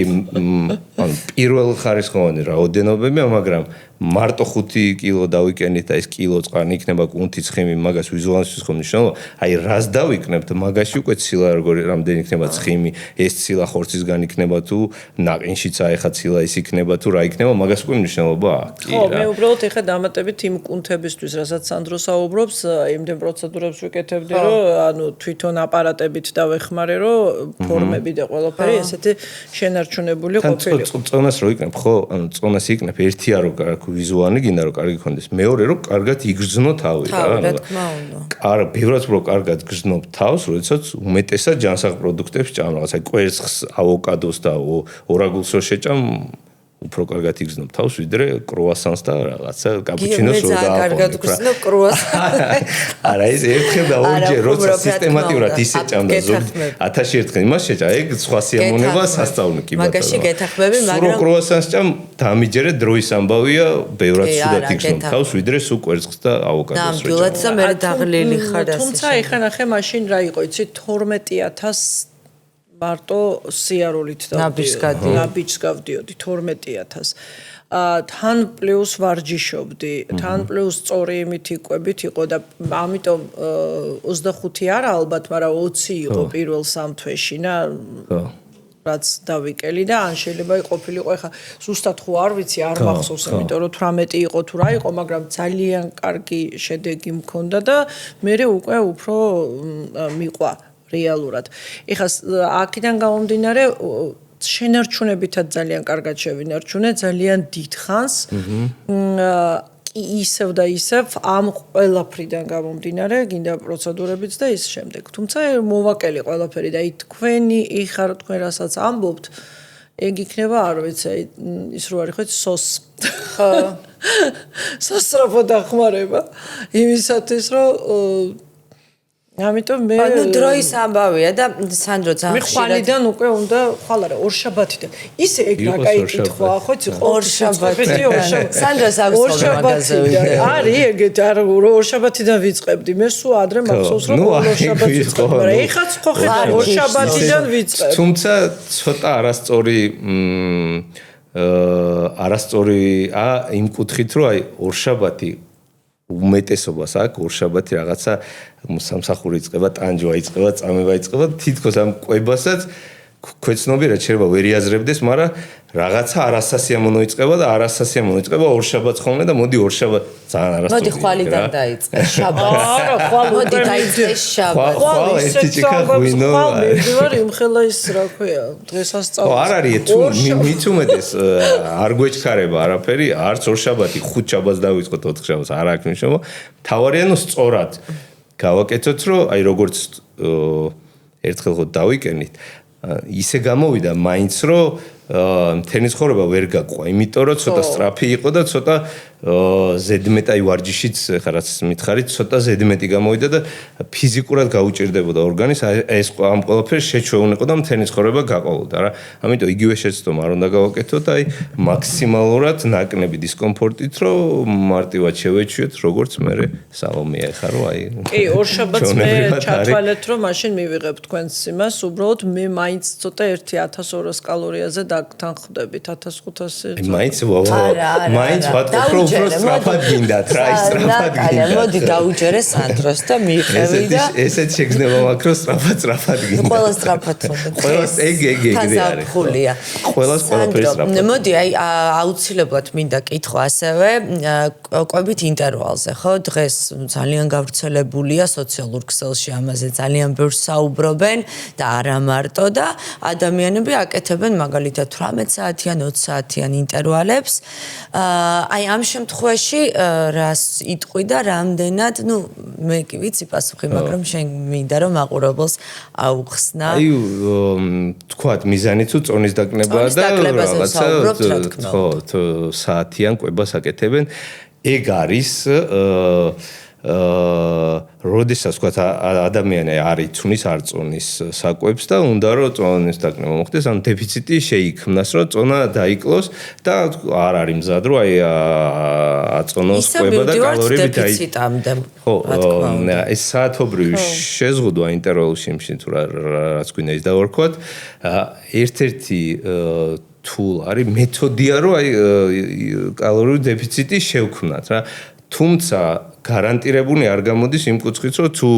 ანუ პირველ ხარისხოვანი რაოდენობებია, მაგრამ მარტო 5 კილო დავიკენით და ეს კილო წყალი იქნება კუნთი ცხიმი, მაგას ვიზუალისთვის ხომ მნიშვნელობა. აი რას დავიკნებთ, მაგაში უკვე ცილა როგორი რამდენი იქნება ცხიმი, ეს ცილა ხორცისგან იქნება თუ ნაყინშიც აეხა ცილა ის იქნება თუ რა იქნება, მაგას უკვე მნიშვნელობა აქვს. ხო, მე უბრალოდ ეხა დამატებით იმ კუნთებისთვის, რასაც სანდრო საუბრობს, იმდენ პროცედურებს ვიკეთებდი, რომ ანუ თვითონ აპარატებით დავეხმარე რომ ფორმები და ყველაფერი ესეთი შენარჩუნებული ყოფილიყო. წონას რო იქნებ ხო ანუ წონას იქნებ ერთი არო ვიზუალი გინდა რომ კარგი გქონდეს მეორე რომ კარგად იგრძნო თავი რა რა თქმა უნდა. ბევრად უფრო კარგად გრძნობ თავს როდესაც უმეტესად ჯანსაღ პროდუქტებს ჭამ რაღაც აი კვერცხს ავოკადოს და ორაგულს რო შეჭამ უფრო კარგად იგრძნობ თავს ვიდრე კრუასანს და რაღაცა კაპუჩინოს რო და კარგად გრძნობ კრუასანს. არა ეს ერთხელ და ორჯერ როცა სისტემატურად ისე ჭამდა ზოგ 1000 ერთხელ იმას შეჭა ეგ სხვა სიამონება სასწაული კი ბატონო. მაგაში გეთახმები მაგრამ სულ კრუასანს ჭამ დამიჯერე დროის ამბავია ბევრად სულად იგრძნობ თავს ვიდრე სულ კვერცხს და ავოკადოს რო ჭამ. ნამდვილად და მე დაღლილი ხარ ასე. თუმცა ეხა ნახე მაშინ რა იყო იცი 12000 მარტო სიარულით ნაბიჯს გავდიოდი 12000. თან პლუს ვარჯიშობდი, თან პლუს სწორი იმით იყვებით იყო და ამიტომ 25 არა ალბათ, მაგრამ 20 იყო პირველ 3 თვეში, რაც დავიკელი და ან შეიძლება იყოფილიყო, ეხა ზუსტად ხო არ ვიცი, არ მახსოვს, იმიტომ რომ 18 იყო თუ რა იყო, მაგრამ ძალიან კარგი შედეგი მქონდა და მე უკვე უფრო მიყვა რეალურად. ეხა აქედან გამომდინარე შენარჩუნებითაც ძალიან კარგად შევინარჩუნე, ძალიან დიდ ხანს. ისევ და ისევ ამ ყველაფრიდან გამომდინარე, გინდა პროცედურებიც და ის შემდეგ. თუმცა მოვაკელი ყველაფერი და თქვენი იხარ თქვენ რასაც ამბობთ, ეგ იქნება, არ ვიცი, ის რო არის ხო სოს. ხო. სასწრაფო დახმარება იმისათვის, რომ ამიტომ მე ანუ დროის ამბავია და სანდრო ძალიან ხშირად ხვალიდან უკვე უნდა ხვალ არა ორშაბათიდან ისე ეგ რა კაი კითხვა ხო იცი ორშაბათი სანდროს აქვს მაგაზე არის ეგეთ არ ორშაბათიდან ვიწყებდი მე სულ ადრე მახსოვს რომ ორშაბათი ვიწყებ მაგრამ ეხაც ხო ხედავ ორშაბათიდან ვიწყებ თუმცა ცოტა არასწორი იმ კუთხით რომ აი ორშაბათი უმეტესობას აქვს ორშაბათი რაღაცა სამსახური იწყება, ტანჯვა იწყება, წამება იწყება, თითქოს ამ კვებასაც ქვეცნობიერად შეიძლება ვერ იაზრებდეს, მაგრამ რაღაცა არასასიამოვნო იწყება და არასასიამოვნო იწყება ორშაბათს ხოლმე და მოდი ორშაბათ ძალიან არასწორი. მოდი ხვალიდან დაიწყე შაბათს. არა, მოდი დაიწყე შაბათს. ხვალ ერთი ჭიქა ღვინო. ვარ იმხელა ის რა ქვია, დღესასწაული. არ არის თუ მით უმეტეს არ გვეჩქარება არაფერი, არც ორშაბათი, ხუთ შაბათს დავიწყოთ, 4 შაბათს არ აქვს მნიშვნელობა. თავარია ნუ სწორად გავაკეთოთ, რომ აი როგორც ერთხელ ხო დავიკენით ისე გამოვიდა მაინც რომ თენის ხორება ვერ გაყვა, იმიტომ რომ ცოტა სწრაფი იყო და ცოტა ზედმეტი ვარჯიშიც ხა რაც მითხარით, ცოტა ზედმეტი გამოვიდა და ფიზიკურად გაუჭირდებოდა ორგანიზმს, ეს ამ ყველაფერს შეჩვეუნეყო და თენის ხორება გაყოლოდა რა. ამიტომ იგივე შეცდომა არ უნდა გავაკეთოთ, აი მაქსიმალურად ნაკნები დისკომფორტით, რომ მარტივად შევეჩვიოთ, როგორც მე სალომეა ხა რომ აი კი, ორშაბათს მე ჩათვალეთ, რომ მაშინ მივიღებ თქვენს იმას, უბრალოდ მე მაინც ცოტა 1200 კალორიაზე დაგთანხმდებით 1500. მაინც ვატყობ რომ უფრო სწრაფად გინდათ რა, სწრაფად გინდათ. მოდი დაუჯერე სანდროს და მიიღები და ესეც შეგრძნება მაქრო სწრაფად გინდათ. ყველა სწრაფად ხონდა. ყველას ეგ არის. ყველას ყველაფერი სწრაფად. მოდი აი აუცილებლად მინდა კითხვა ასევე ყვებით ინტერვალზე, ხო? დღეს ძალიან გავრცელებულია სოციალურ ქსელში ამაზე ძალიან ბევრს საუბრობენ და არა მარტო და ადამიანები აკეთებენ მაგალითად 18 საათიან, 20 საათიან ინტერვალებს. აი ამ შემთხვევაში რას იტყვი და რამდენად, ნუ მე კი ვიცი პასუხი, მაგრამ შენ მინდა რომ მაყურებელს აუხსნა. აი თქვათ მიზანი თუ წონის დაკნებაა და რაღაცა ხო საათიან კვებას აკეთებენ. ეგ არის როდესაც თქვა ადამიანი არ იცნის არ წონის საკვებს და უნდა რომ წონის დაკნევა მოხდეს, ან დეფიციტი შეიქმნას, რომ წონა დაიკლოს და არ არის მზად რომ აი აწონოს კვება და კალორიები დეფიციტამდე. ხო, ეს საათობრივი შეზღუდვა ინტერვალში თუ რაც გვინდა ის დავარქვათ, ერთ-ერთი tool არის მეთოდია რომ აი კალორიული დეფიციტი შევქმნათ რა. თუმცა გარანტირებული არ გამოდის იმ კუთხით, რომ თუ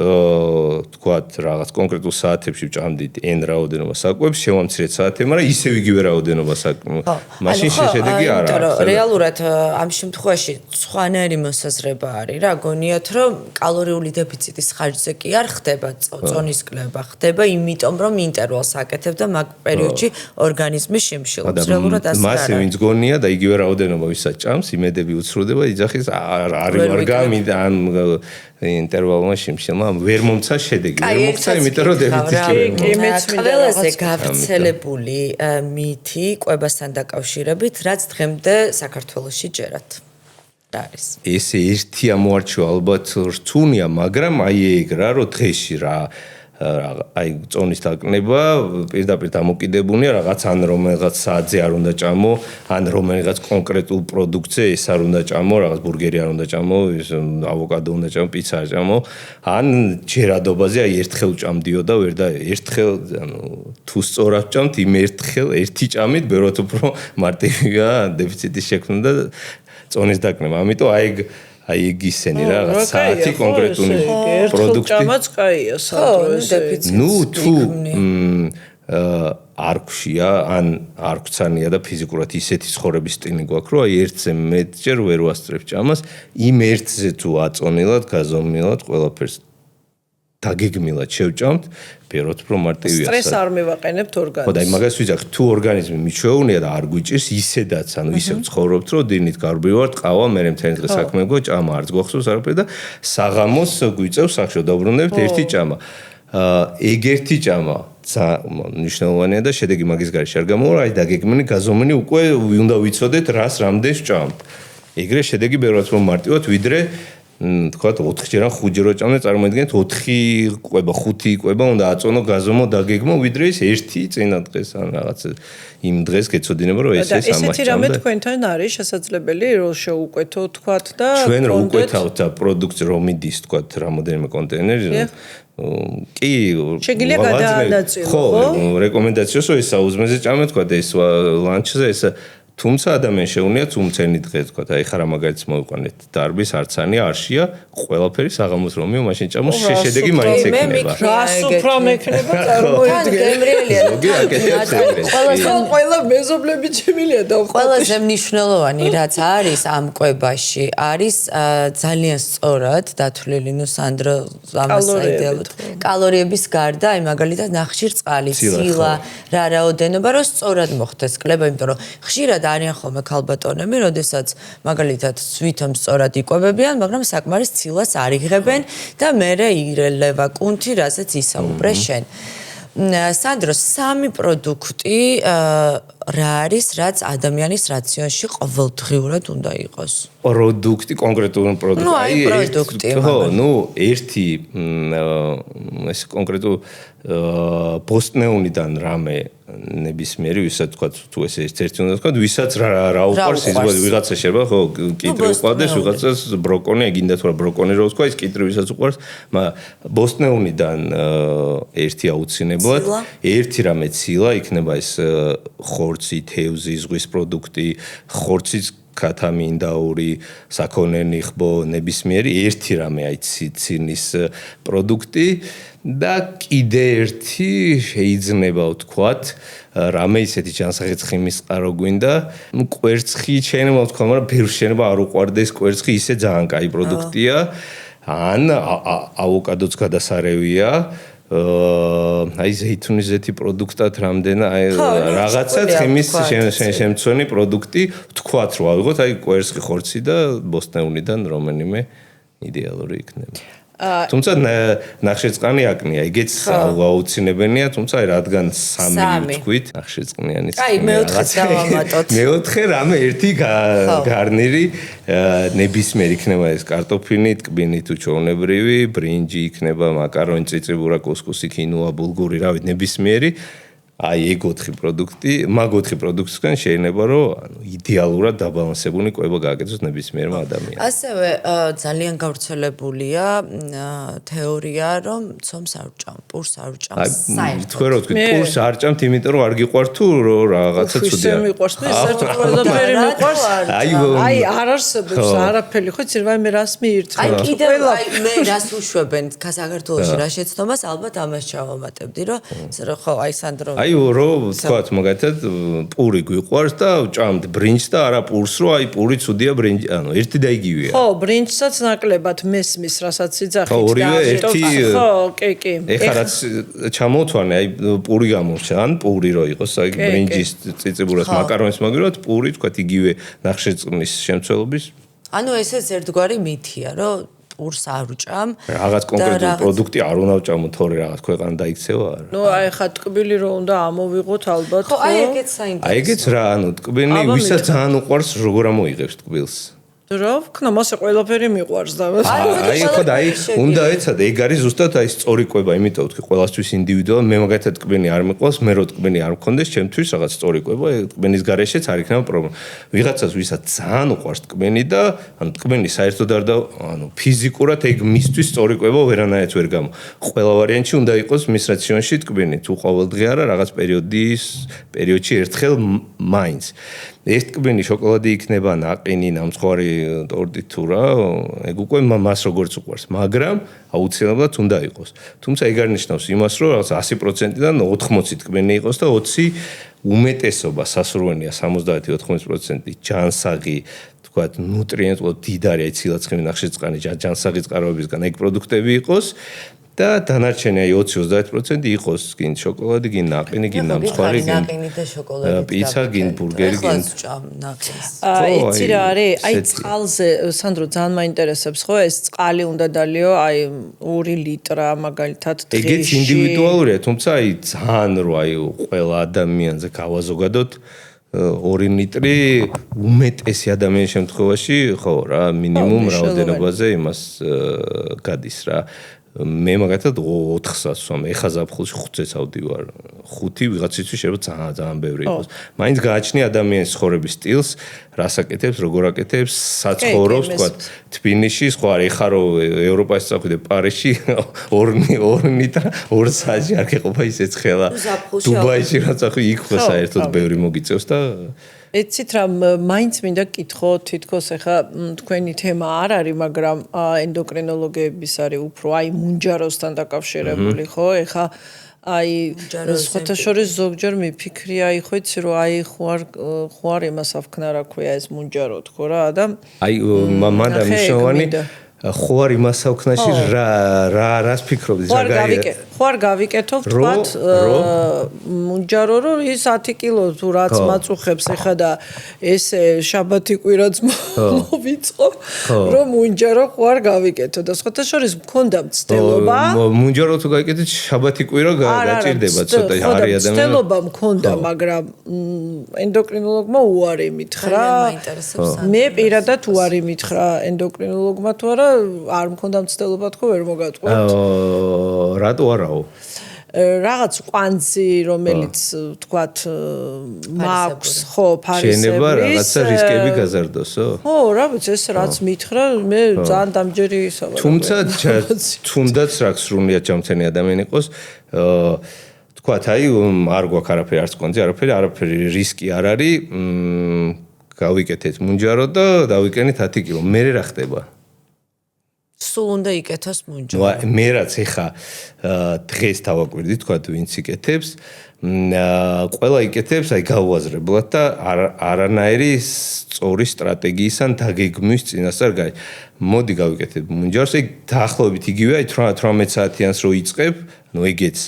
თქვათ რაღაც კონკრეტულ საათებში ვჭამდით n რაოდენობა საკვებს, შევამცირეთ საათები, მაგრამ ისევ იგივე რაოდენობა საკვებს. მაშინ შედეგი არ აქვს. რეალურად ამ შემთხვევაში სხვანაირი მოსაზრება არის რა, გონიათ რომ კალორიული დეფიციტის ხარჯზე კი არ ხდება წონის კლება, ხდება იმიტომ რომ ინტერვალს აკეთებ და მაგ პერიოდში ორგანიზმი შიმშილობს. რეალურად ასე არის. მასე ვინც გონია და იგივე რაოდენობა ვისაც ჭამს, იმედები უცრუდება, იძახის არ გამიდა ან ინტერვალმა შიმშილმა ვერ მომცა შედეგი. ვერ მომცა, იმიტომ რომ დეფიციტი ვერ მომცა. ყველაზე გავრცელებული მითი კვებასთან დაკავშირებით, რაც დღემდე საქართველოში ჯერათ. რა არის? ეს ერთი ამოარჩიო ალბათ რთუნია, მაგრამ აი ეგ რა, რომ დღეში რა აი წონის დაკნება პირდაპირ დამოკიდებულა რაღაც ან რომელიღაც საათზე არ უნდა ჭამო, ან რომელიღაც კონკრეტულ პროდუქტზე ეს არ უნდა ჭამო, რაღაც ბურგერი არ უნდა ჭამო, ავოკადო უნდა ჭამო, პიცა არ ჭამო, ან ჯერადობაზე აი ერთხელ ჭამდიო და ვერ და ერთხელ ანუ თუ სწორად ჭამთ იმ ერთხელ ერთი ჭამით ბევრად უფრო მარტივია დეფიციტის შექმნა და წონის დაკნება. ამიტომ აი გისენი რაღაც საათი კონკრეტული პროდუქტი. ჭამაც კაია საათზე. ნუ თუ არ გშია ან არ გცანია და ფიზიკურად ისეთი ცხოვრების სტილი გვაქვს, რომ აი ერთზე მეტჯერ ვერ ვასწრებ ჭამას, იმ ერთზე თუ აწონილად, გაზომილად ყველაფერს დაგეგმილად შევჭამთ, ბევრად უფრო მარტივია. სტრესს არ მივაყენებთ ორგანიზმს. ხო და მაგას ვიძახ, თუ ორგანიზმი მიჩვეულია და არ გვიჭირს ისედაც, ანუ ისევ ცხოვრობთ, რომ დინით გარბივართ, ყავა, მე მთელი დღე საქმე გო, ჭამა არც გვახსოვს არაფერი და საღამოს გვიწევს სახში დავბრუნდებით ერთი ჭამა. ეგ ერთი ჭამა მნიშვნელოვანია და შედეგი მაგის გარეშე არ გამოვა, აი დაგეგმილი გაზომილი უკვე უნდა ვიცოდეთ რას რამდენს ჭამთ. ეგრე შედეგი ბევრად უფრო მარტივად ვიდრე თქვათ 4ჯერ ან 5ჯერ ჭამდა წარმოიდგინეთ 4 ყვება 5 ყვება უნდა აწონო გაზომო დაგეგმო ვიდრე ის ერთი წინა დღეს ან რაღაც იმ დღეს გეცოდინება რომ ეს ამას ჭამდა. ესეთი რამე თქვენთან არის შესაძლებელი რომ შეუკვეთო თქვათ და ჩვენ რო უკვეთავთ და პროდუქტს რომ მიდის თქვათ რამოდენიმე კონტეინერი კი შეგიძლია გადაანაწილო ხო რეკომენდაციას რომ ეს საუზმეზე ჭამე თქვათ ეს ლანჩზე ეს თუმცა ადამიანს შეუძლია თუმცენი დღე თქვა და ეხლა რა მაგალითს მოვიყვანეთ დარბის არცანი არშია ყველაფერი საღამოს რომიო მაშინ ჭამოს შედეგი მაინც ექნება რას უფრო მექნება წარმოიდგინე ყველა მეზობლები ჩემილია და ყველაზე მნიშვნელოვანი რაც არის ამ კვებაში არის ძალიან სწორად დათვლილი ნუ სანდრო ამასაიდელოთ კალორიების გარდა აი მაგალითად ნახშირწყალი ცილა რა რაოდენობა რომ სწორად მოხდეს კლება იმიტომ რომ ხშირად არიან ხოლმე ქალბატონები, როდესაც მაგალითად სვითომ სწორად იკვებებიან, მაგრამ საკმარის ცილას არ იღებენ და მერე ირელევა კუნთი, რასაც ისაუბრე შენ. სანდრო, 3 პროდუქტი რა არის, რაც ადამიანის რაციონში ყოველდღიურად უნდა იყოს? პროდუქტი, კონკრეტული პროდუქტი. ნუ აი პროდუქტი. ხო, ნუ ერთი ეს კონკრეტულ ბოსტნეუნიდან რამე ნებისმიერი ვისაც თქვა თუ ეს ერთ-ერთი უნდა თქვა ვისაც რა უყვარს ის ვიღაცა შეიძლება ხო კიტრი უყვარდეს ვიღაცას ბროკონი ეგინდა თუ რა ბროკონი რო თქვა ის კიტრი ვისაც უყვარს ბოსტნეუნიდან ერთი აუცილებლად ერთი რამე ცილა იქნება ეს ხორცი თევზი ზღვის პროდუქტი ხორცის კათამინდაური საქონელი ხბო ნებისმიერი ერთი რამე აი ცინის პროდუქტი და კიდე ერთი შეიძლება ვთქვათ რამე ისეთი ჯანსაღი ცხიმის წყარო გვინდა კვერცხი შეიძლება ვთქვა მაგრამ ბევრს შეიძლება არ უყვარდეს კვერცხი ისე ძალიან კაი პროდუქტია ან ავოკადოც გადასარევია აი ზეითუნის ზეთი პროდუქტად რამდენა აი რაღაცა ცხიმის შემცველი პროდუქტი ვთქვათ რომ ავიღოთ აი კვერცხი ხორცი და ბოსტნეუნიდან რომელიმე იდეალური იქნება თუმცა ნახშირწყალი აკნია, ეგეც აუცილებელია, თუმცა აი რადგან 3 ვთქვით, ნახშირწყლიანიც. აი, მეოთხეც დავამატოთ. მეოთხე რამე ერთი გარნირი ნებისმიერი იქნება ეს კარტოფილი, ტკბილი თუ ჩვეულებრივი, ბრინჯი იქნება, მაკარონი, წიწიბურა, კუსკუსი, კინოა, ბულგური, რა ვიცი, ნებისმიერი. აი ეგ 4 პროდუქტი, მაგ 4 პროდუქტისგან შეიძლება რომ იდეალურად დაბალანსებული კვება გააკეთოს ნებისმიერმა ადამიანმა. ასევე ძალიან გავრცელებულია თეორია, რომ ცომს არ ვჭამ, პურს არ ვჭამ, საერთოდ. თქვენ რო თქვით, პურს არ ჭამთ, იმიტომ რომ არ გიყვართ თუ რაღაცა ცუდია. ისე მიყვარს, მე საერთოდ ყველაფერი მიყვარს. აი არ არსებობს არაფერი, ხო იცი, რაიმე რას მიირთმევ. აი კიდევ აი მე რას უშვებენ საქართველოში რა შეცდომას, ალბათ ამას ჩავამატებდი, რომ ხო აი სანდრო აი რომ თქვათ მაგათად პური გვიყვარს და ვჭამთ ბრინჯს და არა პურს რომ აი პური ცუდია ბრინჯი ანუ ერთი და იგივეა ხო ბრინჯსაც ნაკლებად მესმის რასაც იძახით და ორივე ერთი ხო კი ეხლა რაც ჩამოვთვალე აი პური გამორჩა ან პური რო იყოს აი ბრინჯის წიწიბურას მაკარონის მაგიროთ პური თქვათ იგივე ნახშირწყლის შემცველობის ანუ ესეც ერთგვარი მითია რომ პურს არ ვჭამ. რაღაც კონკრეტული პროდუქტი არ უნდა ვჭამო, თორე რაღაც ქვეყანა დაიქცევა არა. ნუ აი ხა ტკბილი რო უნდა ამოვიღოთ ალბათ. ხო, აი ეგეც საინტერესოა. აი ეგეც რა, ანუ ტკბილი ვისაც ძალიან უყვარს, როგორ ამოიღებს ტკბილს? რა ვქნა, მასე ყველაფერი მიყვარს და აი ხო და აი უნდა ეცადე, ეგ არის ზუსტად აი სწორი კვება, იმიტომ ვთქვი ყველასთვის ინდივიდუალ, მე მაგათად ტკბენი არ მიყვავს, მე რო ტკბენი არ მქონდეს, ჩემთვის რაღაც სწორი კვება, ტკბენის გარეშეც არ იქნება პრობლემა. ვიღაცას ვისაც ძალიან უყვარს ტკბენი და ანუ ტკბენი საერთოდ არ და ანუ ფიზიკურად ეგ მისთვის სწორი კვება ვერანაირად ვერ გამო. ყველა ვარიანტში უნდა იყოს მის რაციონში ტკბენი, თუ ყოველდღე არა, რაღაც პერიოდში ერთხელ მაინც. ეს ტკბენი შოკოლადი იქნება ნაყინი, ნამცხვარი ტორტი თუ რა, ეგ უკვე მას როგორც უყვარს, მაგრამ აუცილებლად უნდა იყოს. თუმცა ეგ არ ნიშნავს იმას, რომ რაღაც 100%-დან 80 ტკბენი იყოს და 20 უმეტესობა სასურველია 70-80% ჯანსაღი, თქვათ, ნუტრიენტულად დიდარი, აი ცილა-ცხიმი, ნახშირწყალი, ჯანსაღი წყაროებისგან ეგ პროდუქტები იყოს. და დანარჩენი აი 20-30% იყოს გინ შოკოლადი, გინ ნაყინი, გინ ნამცხვარი, გინ ნაყინი და შოკოლადი. პიცა, გინ ბურგერი, გინ ნაყინს. იცი რა არის? აი წყალზე, სანდრო, ძალიან მაინტერესებს ხო ეს წყალი უნდა დალიო, აი 2 ლიტრა მაგალითად დღეში. ეგეც ინდივიდუალურია, თუმცა აი ძალიან რო აი ყველა ადამიანზე გავაზოგადოთ 2 ლიტრი უმეტესი ადამიანის შემთხვევაში ხო რა მინიმუმ რაოდენობაზე იმას გადის რა. მე მაგათად 400-ს ვამ, ეხა ზაფხულში 5-ს ავდივარ. 5 ვიღაცისთვის შეიძლება ძალიან ბევრი იყოს. მაინც გააჩნია ადამიანის ცხოვრების სტილს, რას აკეთებს, როგორ აკეთებს, საცხოვრობს, თქვა, თბილისში, სხვა არ ეხა რო ევროპაში წავიდე პარიზში 2 ლიტრა 2 საათში არ გეყოფა ისეც ხელა. დუბაიში რა წავიდე, იქ ხო საერთოდ ბევრი მოგიწევს და ეცით რა მაინც მინდა გითხო თითქოს ახლა თქვენი თემა არ არის, მაგრამ ენდოკრინოლოგების არის უფრო აი მუნჯაროსთან დაკავშირებული, ხო? ახლა აი სხვათა შორის ზოგჯერ მიფიქრი აი ხო იცი რომ აი ხوار იმას ავქნა რა ქვია ეს მუნჯარო თქო რა და აი მანდა მნიშვნელოვანი ხوار იმას ავქნაში რას ფიქრობდი ხوار გავიკეთო ვთქვათ მუნჯარო რომ ის 10 კილო თუ რაც მაწუხებს ეხა და ესე შაბათი კვირაც მოვიწყო რომ მუნჯარო ხوار გავიკეთო და სხვათა შორის მქონდა მცდელობა მუნჯარო თუ გაიკეთეთ შაბათი კვირა გაჭირდება ცოტა არის ადამიანი მცდელობა მქონდა მაგრამ ენდოკრინოლოგმა უარი მითხრა მე პირადად უარი მითხრა ენდოკრინოლოგმა თუ არა არ მქონდა მცდელობა თქო ვერ მოგატყუებთ რატო არაო რაღაც კვანძი რომელიც თქვათ მაქვს ხო ფარისებრი შენება რაღაცა რისკები გაზარდოსო ხო რა ვიცი ეს რაც მითხრა მე ძალიან დამჯერი ისაა თუმცა თუნდაც რა სრულიად ჯამთენი ადამიანი იყოს თქვათ აი არ გვაქვს არაფერი არც კვანძი არაფერი რისკი არ არის გავიკეთეთ მუნჯარო და დავიკენით 10 კილო მე რა ხდება სულ უნდა იკეთოს მუნჯარო. მე რაც ეხა დღეს დავაკვირდი, თქვა ვინც იკეთებს, ყველა იკეთებს, აი გაუაზრებლად და არანაირი სწორი სტრატეგიისან დაგეგმვის წინასწარ გაი. მოდი გავიკეთებ მუნჯაროს, ეგ დაახლოებით იგივე, აი 18 საათიანს რო იწყებ, ნუ ეგეც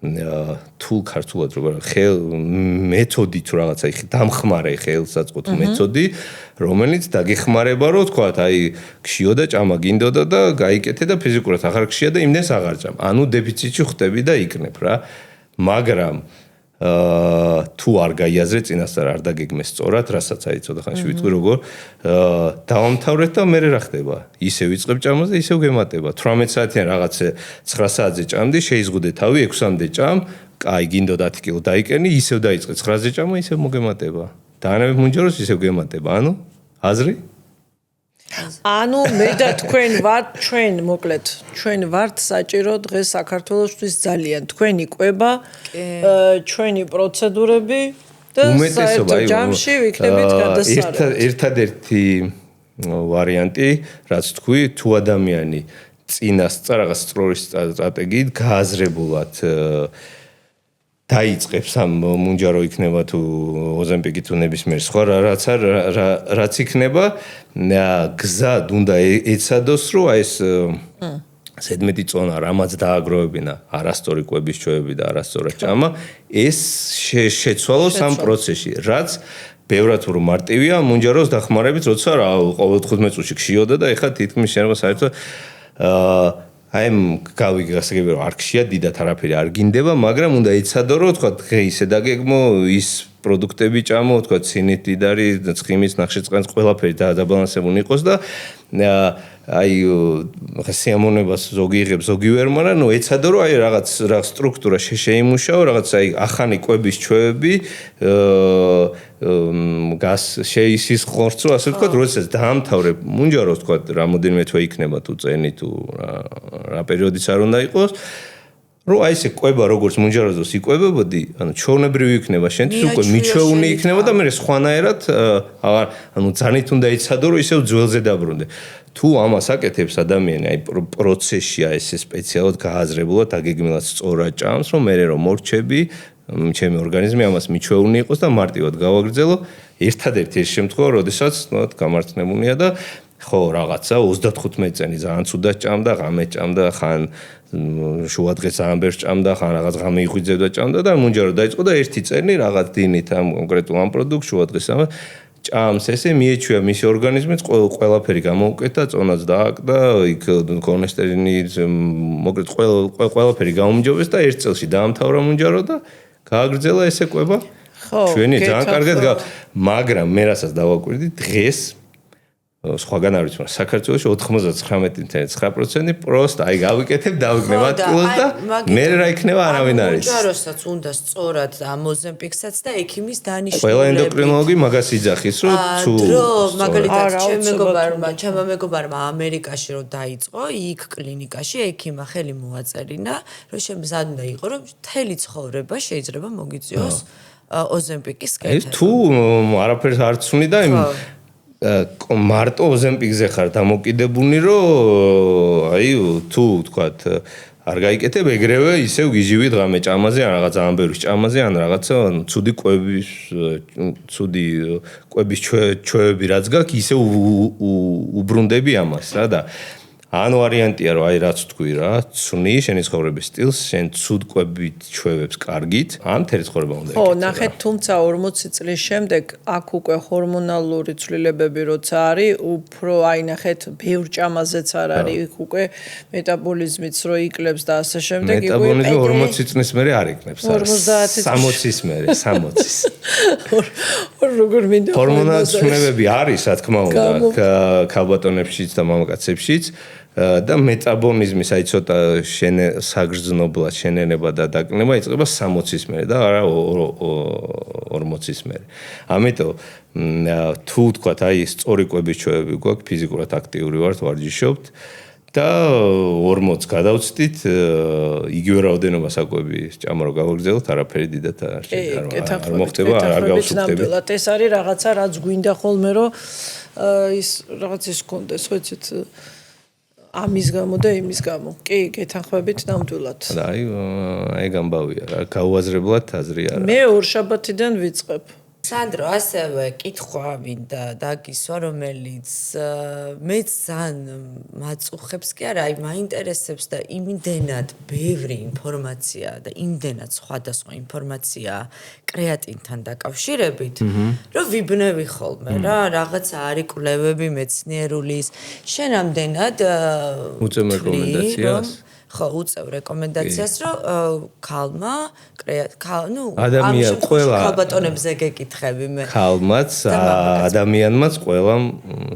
თულ ქართულად როგორ მეთოდი თუ რაღაცა იხი დამხმარე ხელსაწყოთ მეთოდი რომელიც დაგეხმარება რომ თქვა აი ქშიო და ჭამა გინდოდა და გაიკეთე და ფიზიკურად აღარ ქშია და იმდენს აღარ ჭამ ანუ დეფიციტში ხვდები და იქნებ რა მაგრამ თუ არ გაიაზრე წინასწარ არ დაგეგმე სწორად რასაც აი ცოტა ხანში ვიტყვი როგორ დავამთავრეთ და მე რა ხდება ისე ვიწყებ ჭამას და ისევ გემატება 18 საათიან რაღაცე 9 საათზე ჭამდი შეიზღუდე თავი 6-მდე ჭამ აი გინდოდა 10 კილო დაიკენი ისევ დაიწყე 9-ზე ჭამა ისევ მოგემატება დაანებებ მუნჯაროს ისევ გემატება ანუ აზრი ანუ მე და თქვენ ვართ ჩვენ ვართ საჭირო დღეს საქართველოსთვის ძალიან თქვენი კვება ჩვენი პროცედურები და საერთო ჯამში ვიქნებით გადასარევი ერთადერთი ვარიანტი რაც თქვი თუ ადამიანი წინასწარ რაღაც სწორი სტრატეგიით გააზრებულად დაიწყებს ამ მუნჯარო იქნება თუ ოზემპიკი თუ ნებისმიერ სხვა რაც იქნება გზად უნდა ეცადოს რომ ეს ზედმეტი წონა რამაც დააგროვებინა არასწორი კვების ჩვევები და არასწორად ჭამა ეს შეცვალოს ამ პროცესში რაც ბევრად უფრო მარტივია მუნჯაროს დახმარებით როცა ყოველ 15 წუთში ქშიოდა და ეხლა თითქმის შეიძლება საერთოდ აი გავიგასაგები რომ არ ქშია დიდად არაფერი არ გინდება მაგრამ უნდა ეცადო რომ თქვა დღე ისე დაგეგმო ის პროდუქტები ჭამო, თქვა ცინით დიდარი, ცხიმის ნახშირწყალს ყველაფერი დაბალანსებული იყოს და აი სიამონებას ზოგი იღებს, ზოგი ვერ, მაგრამ ნუ ეცადო რომ აი რაღაც სტრუქტურა შეიმუშაო, რაღაც აი ახალი კვების ჩვევები გას შეისის ხორცო, ასე ვთქვათ, როდესაც დაამთავრებ მუნჯაროს, ვთქვათ, რამოდენიმე თვე იქნება თუ წენი თუ რა პერიოდიც არ უნდა იყოს. რო აი ესე კვება როგორც მუნჯაროზოს იკვებებოდი, ანუ ჩვეულებრივი იქნება შენთვის უკვე მიჩვეუნი იქნება და მე სხვანაირად აღარ ანუ ძანით უნდა იცადო რომ ისევ ძველზე დაბრუნდე. თუ ამას აკეთებს ადამიანი აი პროცესში აი ესე სპეციალურად გააზრებულად აგეგმილად სწორად ჭამს, რომ მე რომ მორჩები, ჩემი ორგანიზმი ამას მიჩვეუნი იყოს და მარტივად გავაგრძელო. ერთადერთი ეს შემთხვევა, როდესაც ნუ გამართნებულია და ხო რაღაცა 35 წელი ძალიან ცუდად ჭამდა, ღამე ჭამდა, ხან შუადღეს ძალიან ბევრს ჭამდა, ხან რაღაც ღამე იღვიძებდა ჭამდა და მუნჯარო დაიწყო და ერთი წელი რაღაც დინით ამ კონკრეტულ ამ პროდუქტს შუადღეს ჭამს, ესე მიეჩვია მისი ორგანიზმიც ყველაფერი გამოუკეთა, წონაც დააკდა, იქ ქოლესტერინი, მოკლედ ყველაფერი გაუმჯობეს და ერთ წელში დაამთავრა მუნჯარო და გააგრძელა ესე კვება. ჩვენი ძალიან კარგად მაგრამ მე რასაც დავაკვირდი დღეს სხვაგან არ ვიცი, მაგრამ საქართველოში 99.9% პროსტ აი გავიკეთებ, დავიკნევ ატკილოს და მე რა იქნება არავინ არ იცის. მუნჯაროსაც უნდა სწორად ამოზემპიქსაც და ექიმის დანიშნულებით. ყველა ენდოკრინოლოგი მაგას იძახის, რომ თუ მაგალითად ჩემმა მეგობარმა ამერიკაში რომ დაიწყო, იქ კლინიკაში ექიმა ხელი მოაწერინა, რომ შემზად უნდა იყო, რომ მთელი ცხოვრება შეიძლება მოგიწიოს ოზემპიკის კეთება. თუ არაფერს არ ცვნი და იმ მარტო ოზემპიკზე ხარ დამოკიდებული, რომ აი თუ ვთქვათ არ გაიკეთებ ეგრევე ისევ გიჟივით ღამე ჭამაზე ან რაღაც ძალიან ბევრი ჭამაზე ან რაღაცა ცუდი კვების ჩვევები რაც გაქვს ისევ უბრუნდები ამას რა და ან ვარიანტია რომ აი რაც თქვი რა ცვნი შენი ცხოვრების სტილს შენ ცუდ კვებით ჩვევებს კარგით ან მთელი ცხოვრება უნდა ხო ნახეთ თუმცა 40 წლის შემდეგ აქ უკვე ჰორმონალური ცვლილებები როცა არის უფრო აი ნახეთ ბევრ ჭამაზეც არ არის იქ უკვე მეტაბოლიზმიც რო იკლებს და ასე შემდეგ უკვე მეტაბოლიზმი 40 წლის მერე არ იქნებს 60-ის მერე 60-ის როგორ მინდა ჰორმონალური ცვლილებები არის რა თქმა უნდა ქალბატონებშიც და მამაკაცებშიც და მეტაბოლიზმის აი ცოტა საგრძნობლად შენენება და დაკნინება იწყება 60-ის მერე და არა 40-ის მერე. ამიტომ თუ თქვათ აი სწორი კვების ჩვევები გვაქვს, ფიზიკურად აქტიური ვართ, ვარჯიშობთ და 40 გადავწდით, იგივე რაოდენობას აკვები ჭამა რო გავაგრძელოთ, არაფერი დიდად არ მოხდება, არ გავსუქდებით. ეს არის რაღაცა რაც გვინდა ხოლმე რომ ის რაღაც ის კონდეს, ხო იცით ამის გამო და იმის გამო. კი, გეთანხმებით ნამდვილად. და აი გამბავია რა, გაუაზრებლად აზრი არა. მე ორშაბათიდან ვიწყებ. სანდრო, ასევე კითხვა მინდა დაგისვა, რომელიც მეც ძალიან მაწუხებს კი არა, აი მაინტერესებს და იმდენად ბევრი ინფორმაცია და იმდენად სხვადასხვა ინფორმაცია კრეატინთან დაკავშირებით, რომ ვიბნევი ხოლმე რა, რაღაცა არის კვლევები მეცნიერულის, შენ ამდენად უწევ რეკომენდაციას ხო, უწევ რეკომენდაციას, რომ ქალმა ნუ ადამიან ყველა ქალბატონებზე გეკითხები მე. ქალმაც ადამიანმაც ყველამ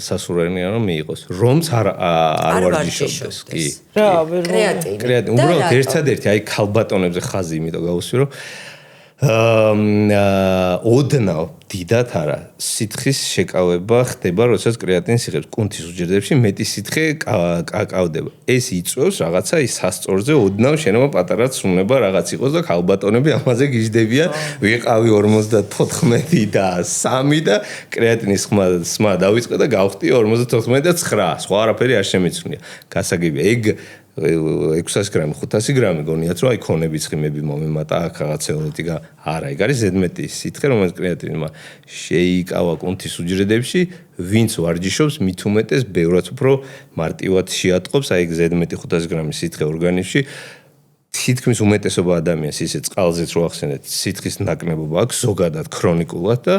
სასურველია რომ მიიღოს. რომც არ ვარჯიშობდეს, კი. რა, ვერ კრეატინი. უბრალოდ ერთადერთი აი ქალბატონებზე ხაზი იმიტომ გავუსვი რომ ოდნავ დიდად არა სითხის შეკავება ხდება როდესაც კრეატინს იღებს კუნთის უჯრედებში მეტი სითხე კავდება ეს იწვევს რაღაცა ის სასწორზე ოდნავ შენობა პატარა ცვლილება რაღაც იყოს და ქალბატონები ამაზე გიждდებიან ვიყავი 54 და 3 და კრეატინის ხმა დავიწყე და გავხდი 54 და 9 სხვა არაფერი არ შემეცვნია გასაგებია ეგ 600 გრამი 500 გრამი გონიათ რომ აი ქონები ცხიმები მომემატა აქ რაღაც ელემენტი არა ეგ არის ზედმეტი სითხე რომელიც კრეატინმა შეიკავა კუნთის უჯრედებში ვინც ვარჯიშობს მით უმეტეს ბევრად უფრო მარტივად შეატყობს აი ეგ ზედმეტი 500 გრამის სითხე ორგანიზმში თითქმის უმეტესობა ადამიანს ისე წყალზეც რო ახსენეთ სითხის ნაკლებობა აქვს ზოგადად ქრონიკულად და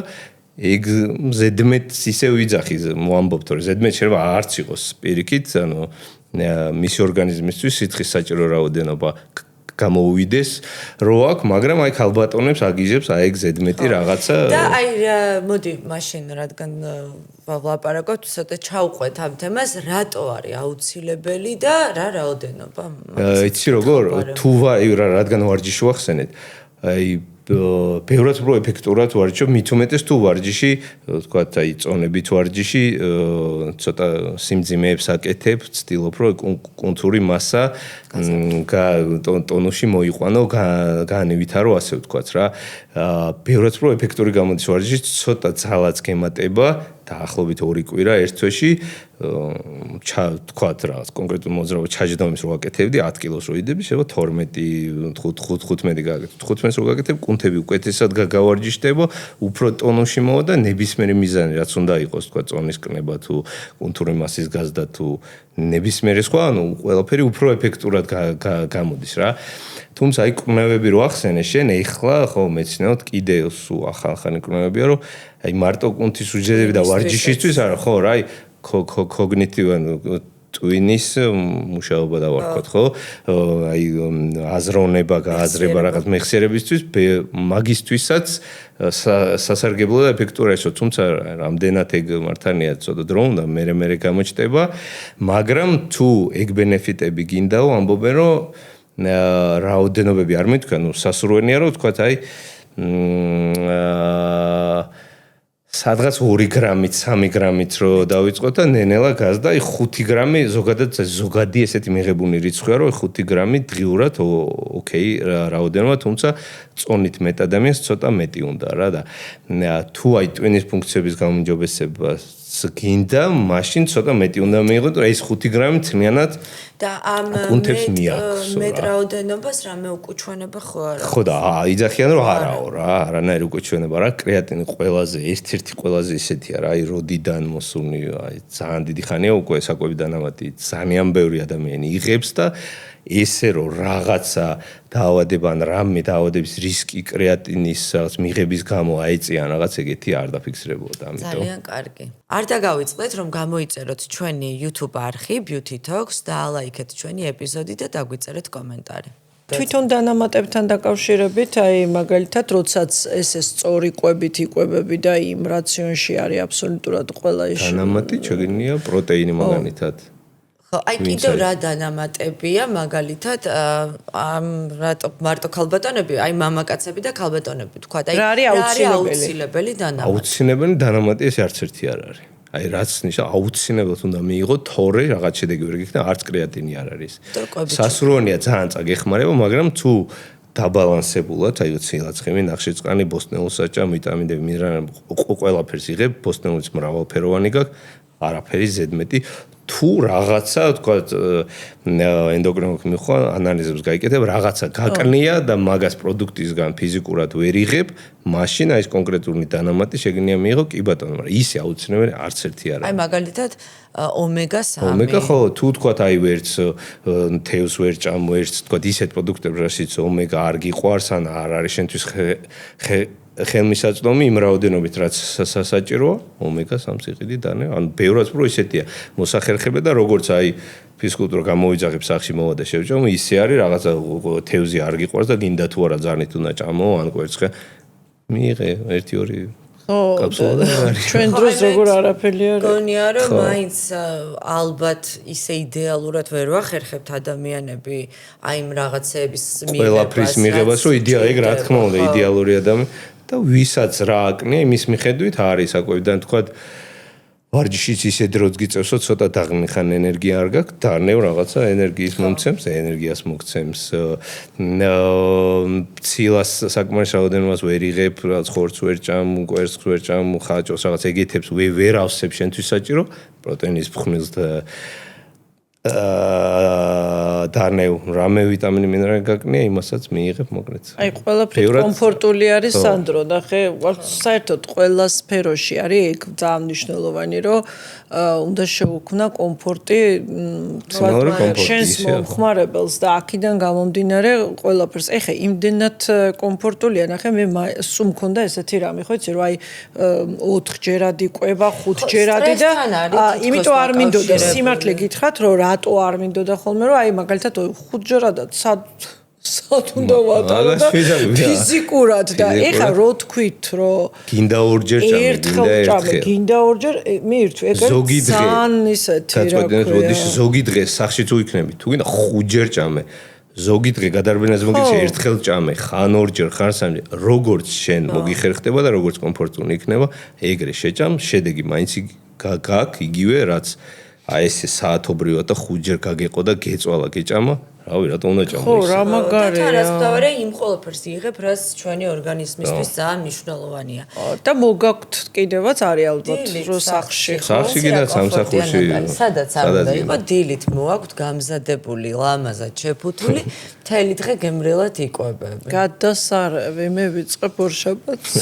ეგ ზედმეტს ისე ვიძახი მოამბობთ რომ ზედმეტ შეიძლება არც იყოს პირიქით ანუ მისი ორგანიზმისთვის სითხის საჭირო რაოდენობა გამოუვიდეს რო აქ, მაგრამ აი ქალბატონებს აგიჟებს აი ეგ ზედმეტი რაღაცა. და აი მოდი მაშინ რადგან ვლაპარაკობთ, ცოტა ჩავყვეთ ამ თემას, რატო არის აუცილებელი და რა რაოდენობა? იცი როგორ? თუ რადგან ვარჯიში ვახსენეთ, აი ბევრად უფრო ეფექტურად ვარჯიშობ, მით უმეტეს თუ ვარჯიში, თქვათ, აი წონებით ვარჯიში, ცოტა სიმძიმეებს აკეთებ, ცდილობ რომ კუნთური მასა ტონუსში მოიყვანო, განივითარო, ასე ვთქვათ რა. ბევრად უფრო ეფექტური გამოდის ვარჯიში, ცოტა ძალაც გემატება, დაახლოებით 2 კვირა ერთ თვეში, თქვათ რა, კონკრეტულ მოძრაობა ჩაჯდომის რო გაკეთებდი, 10 კილოს რო იდები, შეიძლება 12, 15 გააკეთებ. 15-ს რო გაკეთებ, კუნთები უკეთესად გავარჯიშდება, უფრო ტონუსში მოვა და ნებისმიერი მიზანი, რაც უნდა იყოს, თქვათ, წონის კნება თუ კუნთური მასის გაზრდა თუ ნებისმიერი სხვა, ანუ ყველაფერი უფრო ეფექტურად გამოდის რა. თუმცა აი კვლევები რო ახსენე შენ, ეხლა ხო მეცნიერად კიდე სულ ახალ-ახალი კვლევებია, რომ აი მარტო კუნთის უჯრედები და ვარჯიშისთვის არა, ხო რა, აი კოგნიტივანი ტვინის მუშაობა დავარქვათ, ხო? აი აზროვნება, გააზრება რაღაც მეხსიერებისთვის, მაგისთვისაც სასარგებლო და ეფექტურია, თუმცა რამდენად ეგ მართალია ცოტა დრო უნდა მე გამოჩნდება, მაგრამ თუ ეგ ბენეფიტები გინდაო, ამბობენ რომ რაოდენობები არ მეთქვა, ნუ სასურველია რომ თქვათ აი სადღაც 2 გრამით, 3 გრამით რო დავიწყოთ და ნენელა გაზდა, აი 5 გრამი ზოგადი ესეთი მიღებունი რიცხვია, რომ 5 გრამი დღიურად ოკეი რაოდენობა, თუმცა წონით მეტ ადამიანს ცოტა მეტი უნდა რა და თუ აი ტვინის ფუნქციების გაუმჯობესებას გინდა, მაშინ ცოტა მეტი უნდა მიიღოთ, რომ ეს 5 გრამი წნიანად და ამ მეტ რაოდენობას რამე უკუჩვენება ხო არა? ხო და იძახიან რომ არაო რა, არანაირი უკუჩვენება რა, კრეატინი ყველაზე ერთ-ერთი ყველაზე ისეთია რა, აი როდიდან მოსული, აი ძალიან დიდი ხანია უკვე საკვები დანამატი, ძალიან ბევრი ადამიანი იღებს და ესე რომ რაღაცა დაავადება ან რამე დაავადების რისკი კრეატინის მიღების გამო აიწიან რაღაც ეგეთი არ დაფიქსირებოდა, ამიტომ ძალიან კარგი. არ დაგავიწყდეთ რომ გამოიწეროთ ჩვენი YouTube არხი Beauty Talks და ალაიქეთ ჩვენი ეპიზოდი და დაგვიწერეთ კომენტარი. თვითონ დანამატებთან დაკავშირებით, აი მაგალითად, როდესაც ესე სწორი კვებით იკვებები და იმ რაციონში არის აბსოლუტურად ყველა ის დანამატი შეგინია პროტეინი მაგალითად. ხო, აი კიდევ რა დანამატებია, მაგალითად, რატო მარტო ქალბატონები, აი მამაკაცები და ქალბატონები თქვა, აი რა არის აუცილებელი დანამატი? აუცილებელი დანამატი ეს არც ერთი არ არის. აი რაც ნიშნავს აუცილებლად უნდა მიიღო თორე რაღაც შედეგი ვერ გიქნა, არც კრეატინი არ არის. სასურველია ძალიან წაგეხმარება, მაგრამ თუ დაბალანსებულად, აი ცილა-ცხიმი, ნახშირწყალი, ბოსტნეულსაჭა, ვიტამინები, მინერალები, ყველაფერს იღებ, ბოსტნეულის მრავალფეროვანი გაქვს, არაფერი ზედმეტი თუ რაღაცა, თქვათ, ენდოკრინოლოგი ხო ანალიზებს გაიკეთებ, რაღაცა გაკნია და მაგას პროდუქტისგან ფიზიკურად ვერ იღებ, მაშინ აი ეს კონკრეტული დანამატი შეგნია მიიღო, კი ბატონო, მაგრამ ისე აუცილებელი არც ერთი არ არის. აი მაგალითად ომეგა-3. ომეგა ხო, თუ თქვათ აი ვერც თევზს ვერ ჭამ, ვერც თქვათ ისეთ პროდუქტებს, რასაც ომეგა არ გიყვარს ან არ არის შენთვის ხელმისაწვდომი იმ რაოდენობით რაც სასაჭიროა, ომეგა-3 სიყიდი დანე, ანუ ბევრად უფრო ისეთია მოსახერხება და როგორც აი ფიზკულტურა გამოიძახებ სახში მოვა და შევჭამო, ისე არის რაღაცა თევზი არ გიყვარს და გინდა თუ არა ძალით უნდა ჭამო, ან კვერცხე მიიღე 1-2 ჩვენ დროს როგორ არაფერი არის. გონია რომ მაინც ალბათ ისე იდეალურად ვერ ვახერხებთ ადამიანები აი იმ რაღაცების მიღებას. ყველაფრის მიღებას, რომ ეგ რა თქმა უნდა იდეალური ადამიანი და ვისაც რა აკნია, იმის მიხედვით არის საკვებიდან თქვათ ვარჯიშიც ისე დროც გიწევსო, ცოტა დაღმიხან ენერგია არ გაქვს, დარნევ რაღაცა ენერგიის მომცემს, ენერგიას მოგცემს. ცილას საკმარის რაოდენობას ვერ იღებ, რაღაც ხორცს ვერ ჭამ, კვერცხს ვერ ჭამ, ხაჭოს რაღაც ეგეთებს ვერ ავსებ შენთვის საჭირო, პროტეინის ფხვნილს და დარნევ რამე ვიტამინი მინერალი გაკნია, იმასაც მიიღებ მოკლედ. აი ყველაფერი კომფორტული არის სანდრო და ხე საერთოდ ყველა სფეროში არის ეგ ძალიან მნიშვნელოვანი, რომ უნდა შეუქმნა კომფორტი შენს მომხმარებელს და აქედან გამომდინარე ყველაფერს. ეხე იმდენად კომფორტულია, ნახე მე სულ მქონდა ესეთი რამე, ხო იცი, რომ აი 4 ჯერადი ყვება, 5 ჯერადი და იმიტომ არ მინდოდა სიმართლე გითხრათ, რომ რატო არ მინდოდა ხოლმე, რომ აი მაგალითად 5 ჯერადად სად უნდა ვატარო და ფიზიკურად და ეხლა რო თქვით რომ გინდა ორჯერ ჭამე, გინდა ორჯერ მირთვი ეგ ძალიან ისეთი რა ქვია ზოგი დღე სახში თუ იქნები თუ გინდა 5 ჯერ ჭამე ზოგი დღე გადარბენაზე მოგიწია ერთხელ ჭამე ხან ორჯერ ხან სამჯერ როგორც შენ მოგიხერხდება და როგორც კომფორტული იქნება ეგრე შეჭამ შედეგი მაინც გაქვს იგივე რაც აი ესე საათობრივად და 5 ჯერ გაგეყო და გეწვალა გეჭამა რავი რატომ უნდა ჭამო ხო რა მაგარია და თავარი იმ ყველაფერს იღებ რაც ჩვენი ორგანიზმისთვის ძალიან მნიშვნელოვანია და მოგაქვთ კიდევაც არის ალბათ რო სახში სახში კიდე სამსახურში სადაც არ უნდა იყო დილით მოაქვთ გამზადებული ლამაზად შეფუთული მთელი დღე გემრიელად იკვებები გადასარევი მე ვიწყებ ორშაბათს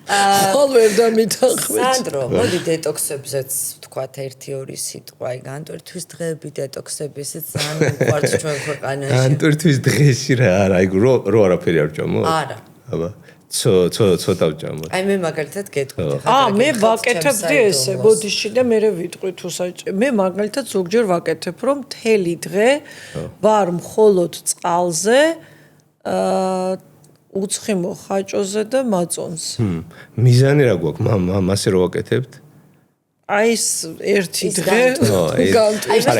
ხოლმე დამითანხმეთ სანდრო მოდი დეტოქსებზეც თქვათ 1-2 სიტყვა აი განტვირთვის დღეები დეტოქსები ესეც ძალიან უყვართ ჩვენ ქვეყანაში განტვირთვის დღეში რა არა აი რო არაფერი არ ჭამო არა აბა ცოტა ვჭამო აი მე მაგალითად გეტყვით მე ვაკეთებდი ესე ბოდიში და მე ვიტყვი თუ მე მაგალითად ზოგჯერ ვაკეთებ რომ მთელი დღე ვარ მხოლოდ წყალზე უცხიმო ხაჭოზე და მაწონს. მიზანი რა გვაქვს? მასე რო ვაკეთებთ? აი ეს ერთი დღე განტვირთვა.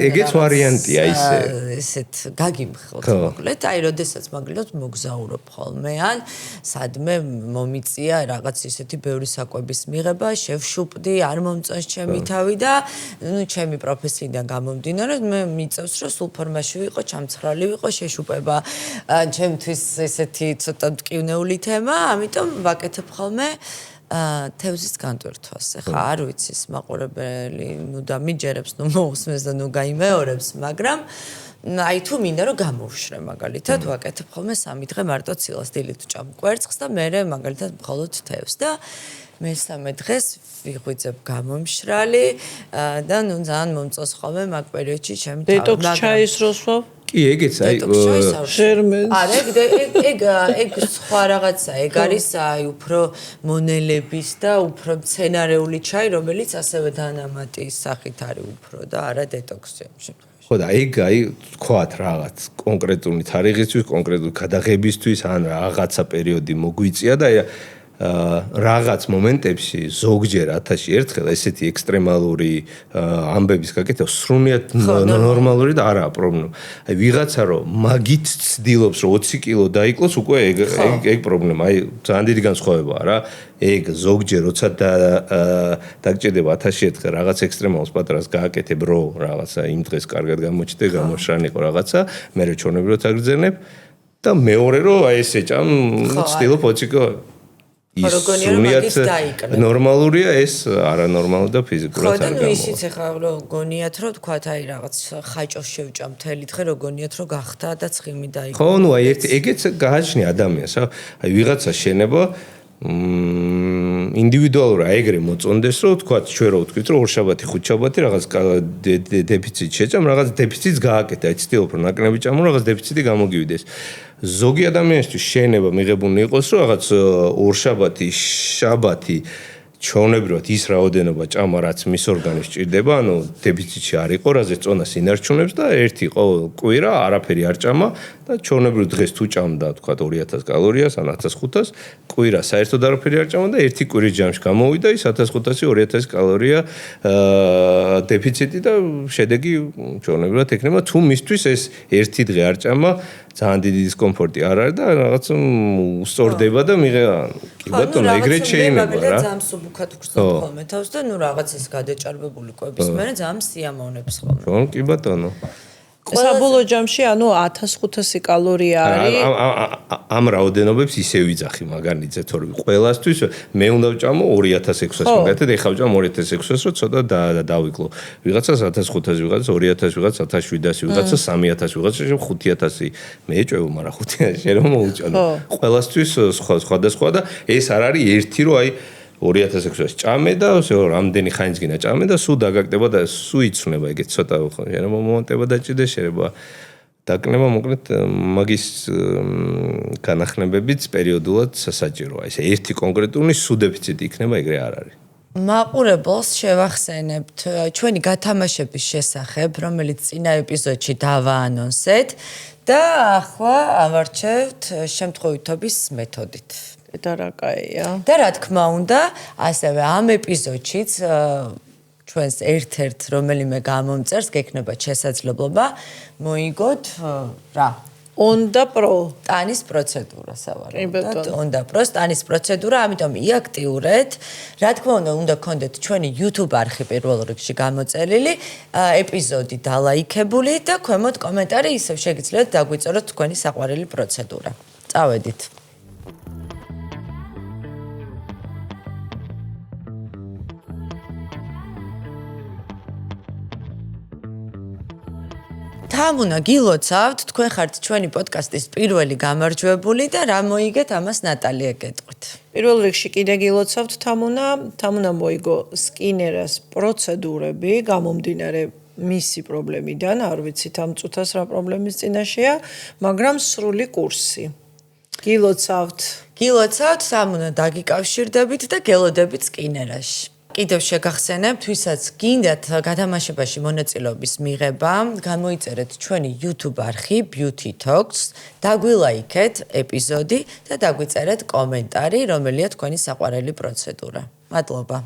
ეგეც ვარიანტია ისე. ესეთ გაგიმხელთ მოკლედ, აი როდესაც მაგალითად მოგზაურობ ხოლმე ან სადმე მომიწია რაღაც ისეთი ბევრი საკვების მიღება, შევშუპდი, არ მომწონს ჩემი თავი და ნუ ჩემი პროფესიიდან გამომდინარე, მე მიწევს რომ სულ ფორმაში ვიყო, ჩამცხრალი ვიყო, შეშუპება ჩემთვის ესეთი ცოტა მტკივნეული თემა, ამიტომ ვაკეთებ ხოლმე თევზის განტვირთვას. ეხლა არ ვიცი მაყურებელი, ნუ და მიჯერებს, ნუ მოусმეს და ნუ გაიმეორებს, მაგრამ აი თუ მინდა რომ გამოვშრე მაგალითად ვაკეთებ ხოლმე 3 დღე მარტო ცილას დილით ვჭამ კვერცხს და მე მაგალითად მხოლოდ თევზს და მესამე დღეს ვიღვიძებ გამომშრალი და ნუ ძალიან მომწონს ხოლმე მაგ პერიოდში ჩემი თავი. დეტოქს ჩაის როსვავ? კი, ეგეც აი ჟერმენს. არა, ეგ სხვა რაღაცა, ეგ არის აი უფრო მონელების და უფრო მცენარეული ჩაი, რომელიც ასევე დანამატის სახით არის უფრო და არა დეტოქსი ამ შემთხვევაში. ხო და ეგ აი თქვათ რაღაც კონკრეტული თარიღისთვის, კონკრეტული გადაღებისთვის ან რაღაცა პერიოდი მოგვიწია და რაღაც მომენტებში ზოგჯერ 1000-ში ერთხელ ესეთი ექსტრემალური ამბების გაკეთება სრულიად ნორმალური და არაა პრობლემა. აი ვიღაცა რომ მაგით ცდილობს რომ 20 კილო დაიკლოს უკვე ეგ პრობლემა. აი ძალიან დიდი განსხვავებაა რა. ეგ ზოგჯერ როცა დაგჭირდება 1000-ში ერთხელ რაღაც ექსტრემალს პატრას გააკეთებ რო რაღაცა იმ დღეს კარგად გამოჩნდე, გამოშრანიყო რაღაცა, მე რო ჩონებრივად აგრძელებ და მეორე რომ აი ესე ჭამ ცდილობ 20 კილო სრულიად ნორმალურია ეს არანორმალური და ფიზიკურად არ გამოვა. ხო და ნუ ისიც ახლა რომ გონიათ რომ თქვათ აი რაღაც ხაჭოს შევჭამ მთელი დღე რომ გონიათ რომ გახდა და ცხიმი დაიწყო. ხო ნუ აი ეგეც გააჩნია ადამიანს რა. აი ვიღაცა შენება ინდივიდუალურად ეგრე მოწონდეს რომ თქვათ ჩვენ რო ვთქვით რომ ორშაბათი ხუთშაბათი რაღაც დეფიციტ შეჭამ რაღაც დეფიციტს გააკეთე აი ცდილობ რომ ნაკლები ჭამო რაღაც დეფიციტი გამოგივიდეს ზოგი ადამიანისთვის შენება მიღებული იყოს რომ რაღაც ორშაბათი შაბათი ჩვეულებრივად ის რაოდენობა ჭამა რაც მის ორგანიზმს ჭირდება ანუ დეფიციტში არ იყო რაზეც წონას ინარჩუნებს და ერთი ყოველ კვირა არაფერი არ ჭამა და ჩვეულებრივ დღეს თუ ჭამდა თქვა 2000 კალორიას ან 1500 კვირა საერთოდ არაფერი არ ჭამა და ერთი კვირის ჯამში გამოვიდა ის 1500 2000 კალორია დეფიციტი და შედეგი ჩვეულებრივად ექნება თუ მისთვის ეს ერთი დღე არ ჭამა ძალიან დიდი დისკომფორტი არ არის და რაღაც უსწორდება და მიღება კი ბატონო ეგრეთ შეიმება რა ძალიან სუბუქად გრძნობ ხოლმე თავს და ნუ რაღაც ის გადაჭარბებული კვების მერე ძალიან სიამოვნებს ხოლმე ხო კი ბატონო საბოლოო ჯამში ანუ 1500 კალორია არის ამ რაოდენობებს ისე ვიძახი მაგარნიძე თორემ ყველასთვის მე უნდა ვჭამო 2600-ს მაგათად ეხა ვჭამ 2600-ს რომ ცოტა დავიკლო ვიღაცას 1500 ვიღაცას 2000 ვიღაცას 1700 ვიღაცას 3000 ვიღაცას 5000 მე ეჭვევ მაგრამ 5000 შენ რომ მოუჭანო ყველასთვის სხვადასხვა და ეს არ არის ერთი რომ აი 2600-ს ჭამე და რამდენი ხანიც გინდა ჭამე და სულ დაგაკდება და სულ იცვლება ეგეც ცოტა შეიძლება მომონტება დაჭირდეს შეიძლება დაკნება მოკლედ მაგის განახლებებიც პერიოდულად სასაჭიროა ესე ერთი კონკრეტული სუდეფიციტი იქნება ეგრე არ არის მაყურებელს შევახსენებთ ჩვენი გათამაშების შესახებ, რომელიც წინა ეპიზოდში დავაანონსეთ და ახლა ავარჩევთ შემთხვევითობის მეთოდით. და რა კაია. და რა თქმა უნდა, ასევე ამ ეპიზოდშიც ჩვენს ერთ-ერთ რომელიმე გამომწერს გექნება შესაძლებლობა მოიგოთ რა Onda Pro ტანის პროცედურა სავარაუდოდ. Onda Pro ტანის პროცედურა, ამიტომ იაქტიურეთ. რა თქმა უნდა გქონდეთ ჩვენი YouTube არხი პირველ რიგში გამოწერილი, ეპიზოდი დალაიქებული და ქვემოთ კომენტარი ისევ შეგიძლიათ დაგვიწეროთ თქვენი საყვარელი პროცედურა. წავედით. თამუნა გილოცავთ, თქვენ ხართ ჩვენი პოდკასტის პირველი გამარჯვებული და რა მოიგეთ ამას ნატალია გეტყვით. პირველ რიგში კიდე გილოცავთ თამუნა მოიგო სკინერას პროცედურები გამომდინარე მისი პრობლემიდან, არ ვიცით ამ წუთას რა პრობლემის წინაშეა, მაგრამ სრული კურსი. გილოცავთ თამუნა დაგიკავშირდებით და გელოდებით სკინერაში. კიდევ შეგახსენებთ, ვისაც გინდათ გათამაშებაში მონაწილეობის მიღება, გამოიწერეთ ჩვენი YouTube არხი Beauty Talks, დაგვილაიქეთ ეპიზოდი და დაგვიწერეთ კომენტარი, რომელია თქვენი საყვარელი პროცედურა. მადლობა.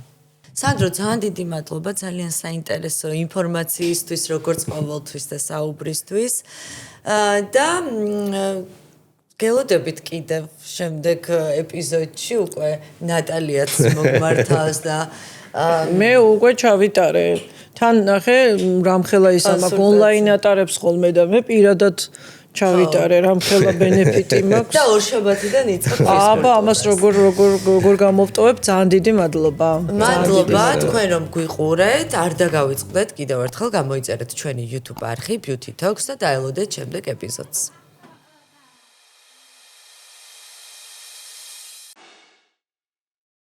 სანდრო, ძალიან დიდი მადლობა, ძალიან საინტერესო ინფორმაციისთვის, როგორც ყოველთვის და საუბრისთვის. და გელოდებით კიდევ შემდეგ ეპიზოდში უკვე ნატალიაც მოგმართავს და მე უკვე ჩავიტარე. თან ნახე რამხელა ის ამაკ ონლაინ ატარებს ხოლმე და მე პირადად ჩავიტარე რამხელა ბენეფიტი მაქვს. და ორშაბათიდან იწყებ ეს. აბა, ამას როგორ გამოვტოვებ? ძალიან დიდი მადლობა. მადლობა თქვენ რომ გვიყურეთ, არ დაგავიწყდეთ კიდევ ერთხელ გამოიწერეთ ჩვენი YouTube არხი Beauty Talks და დაელოდეთ შემდეგ ეპიზოდს.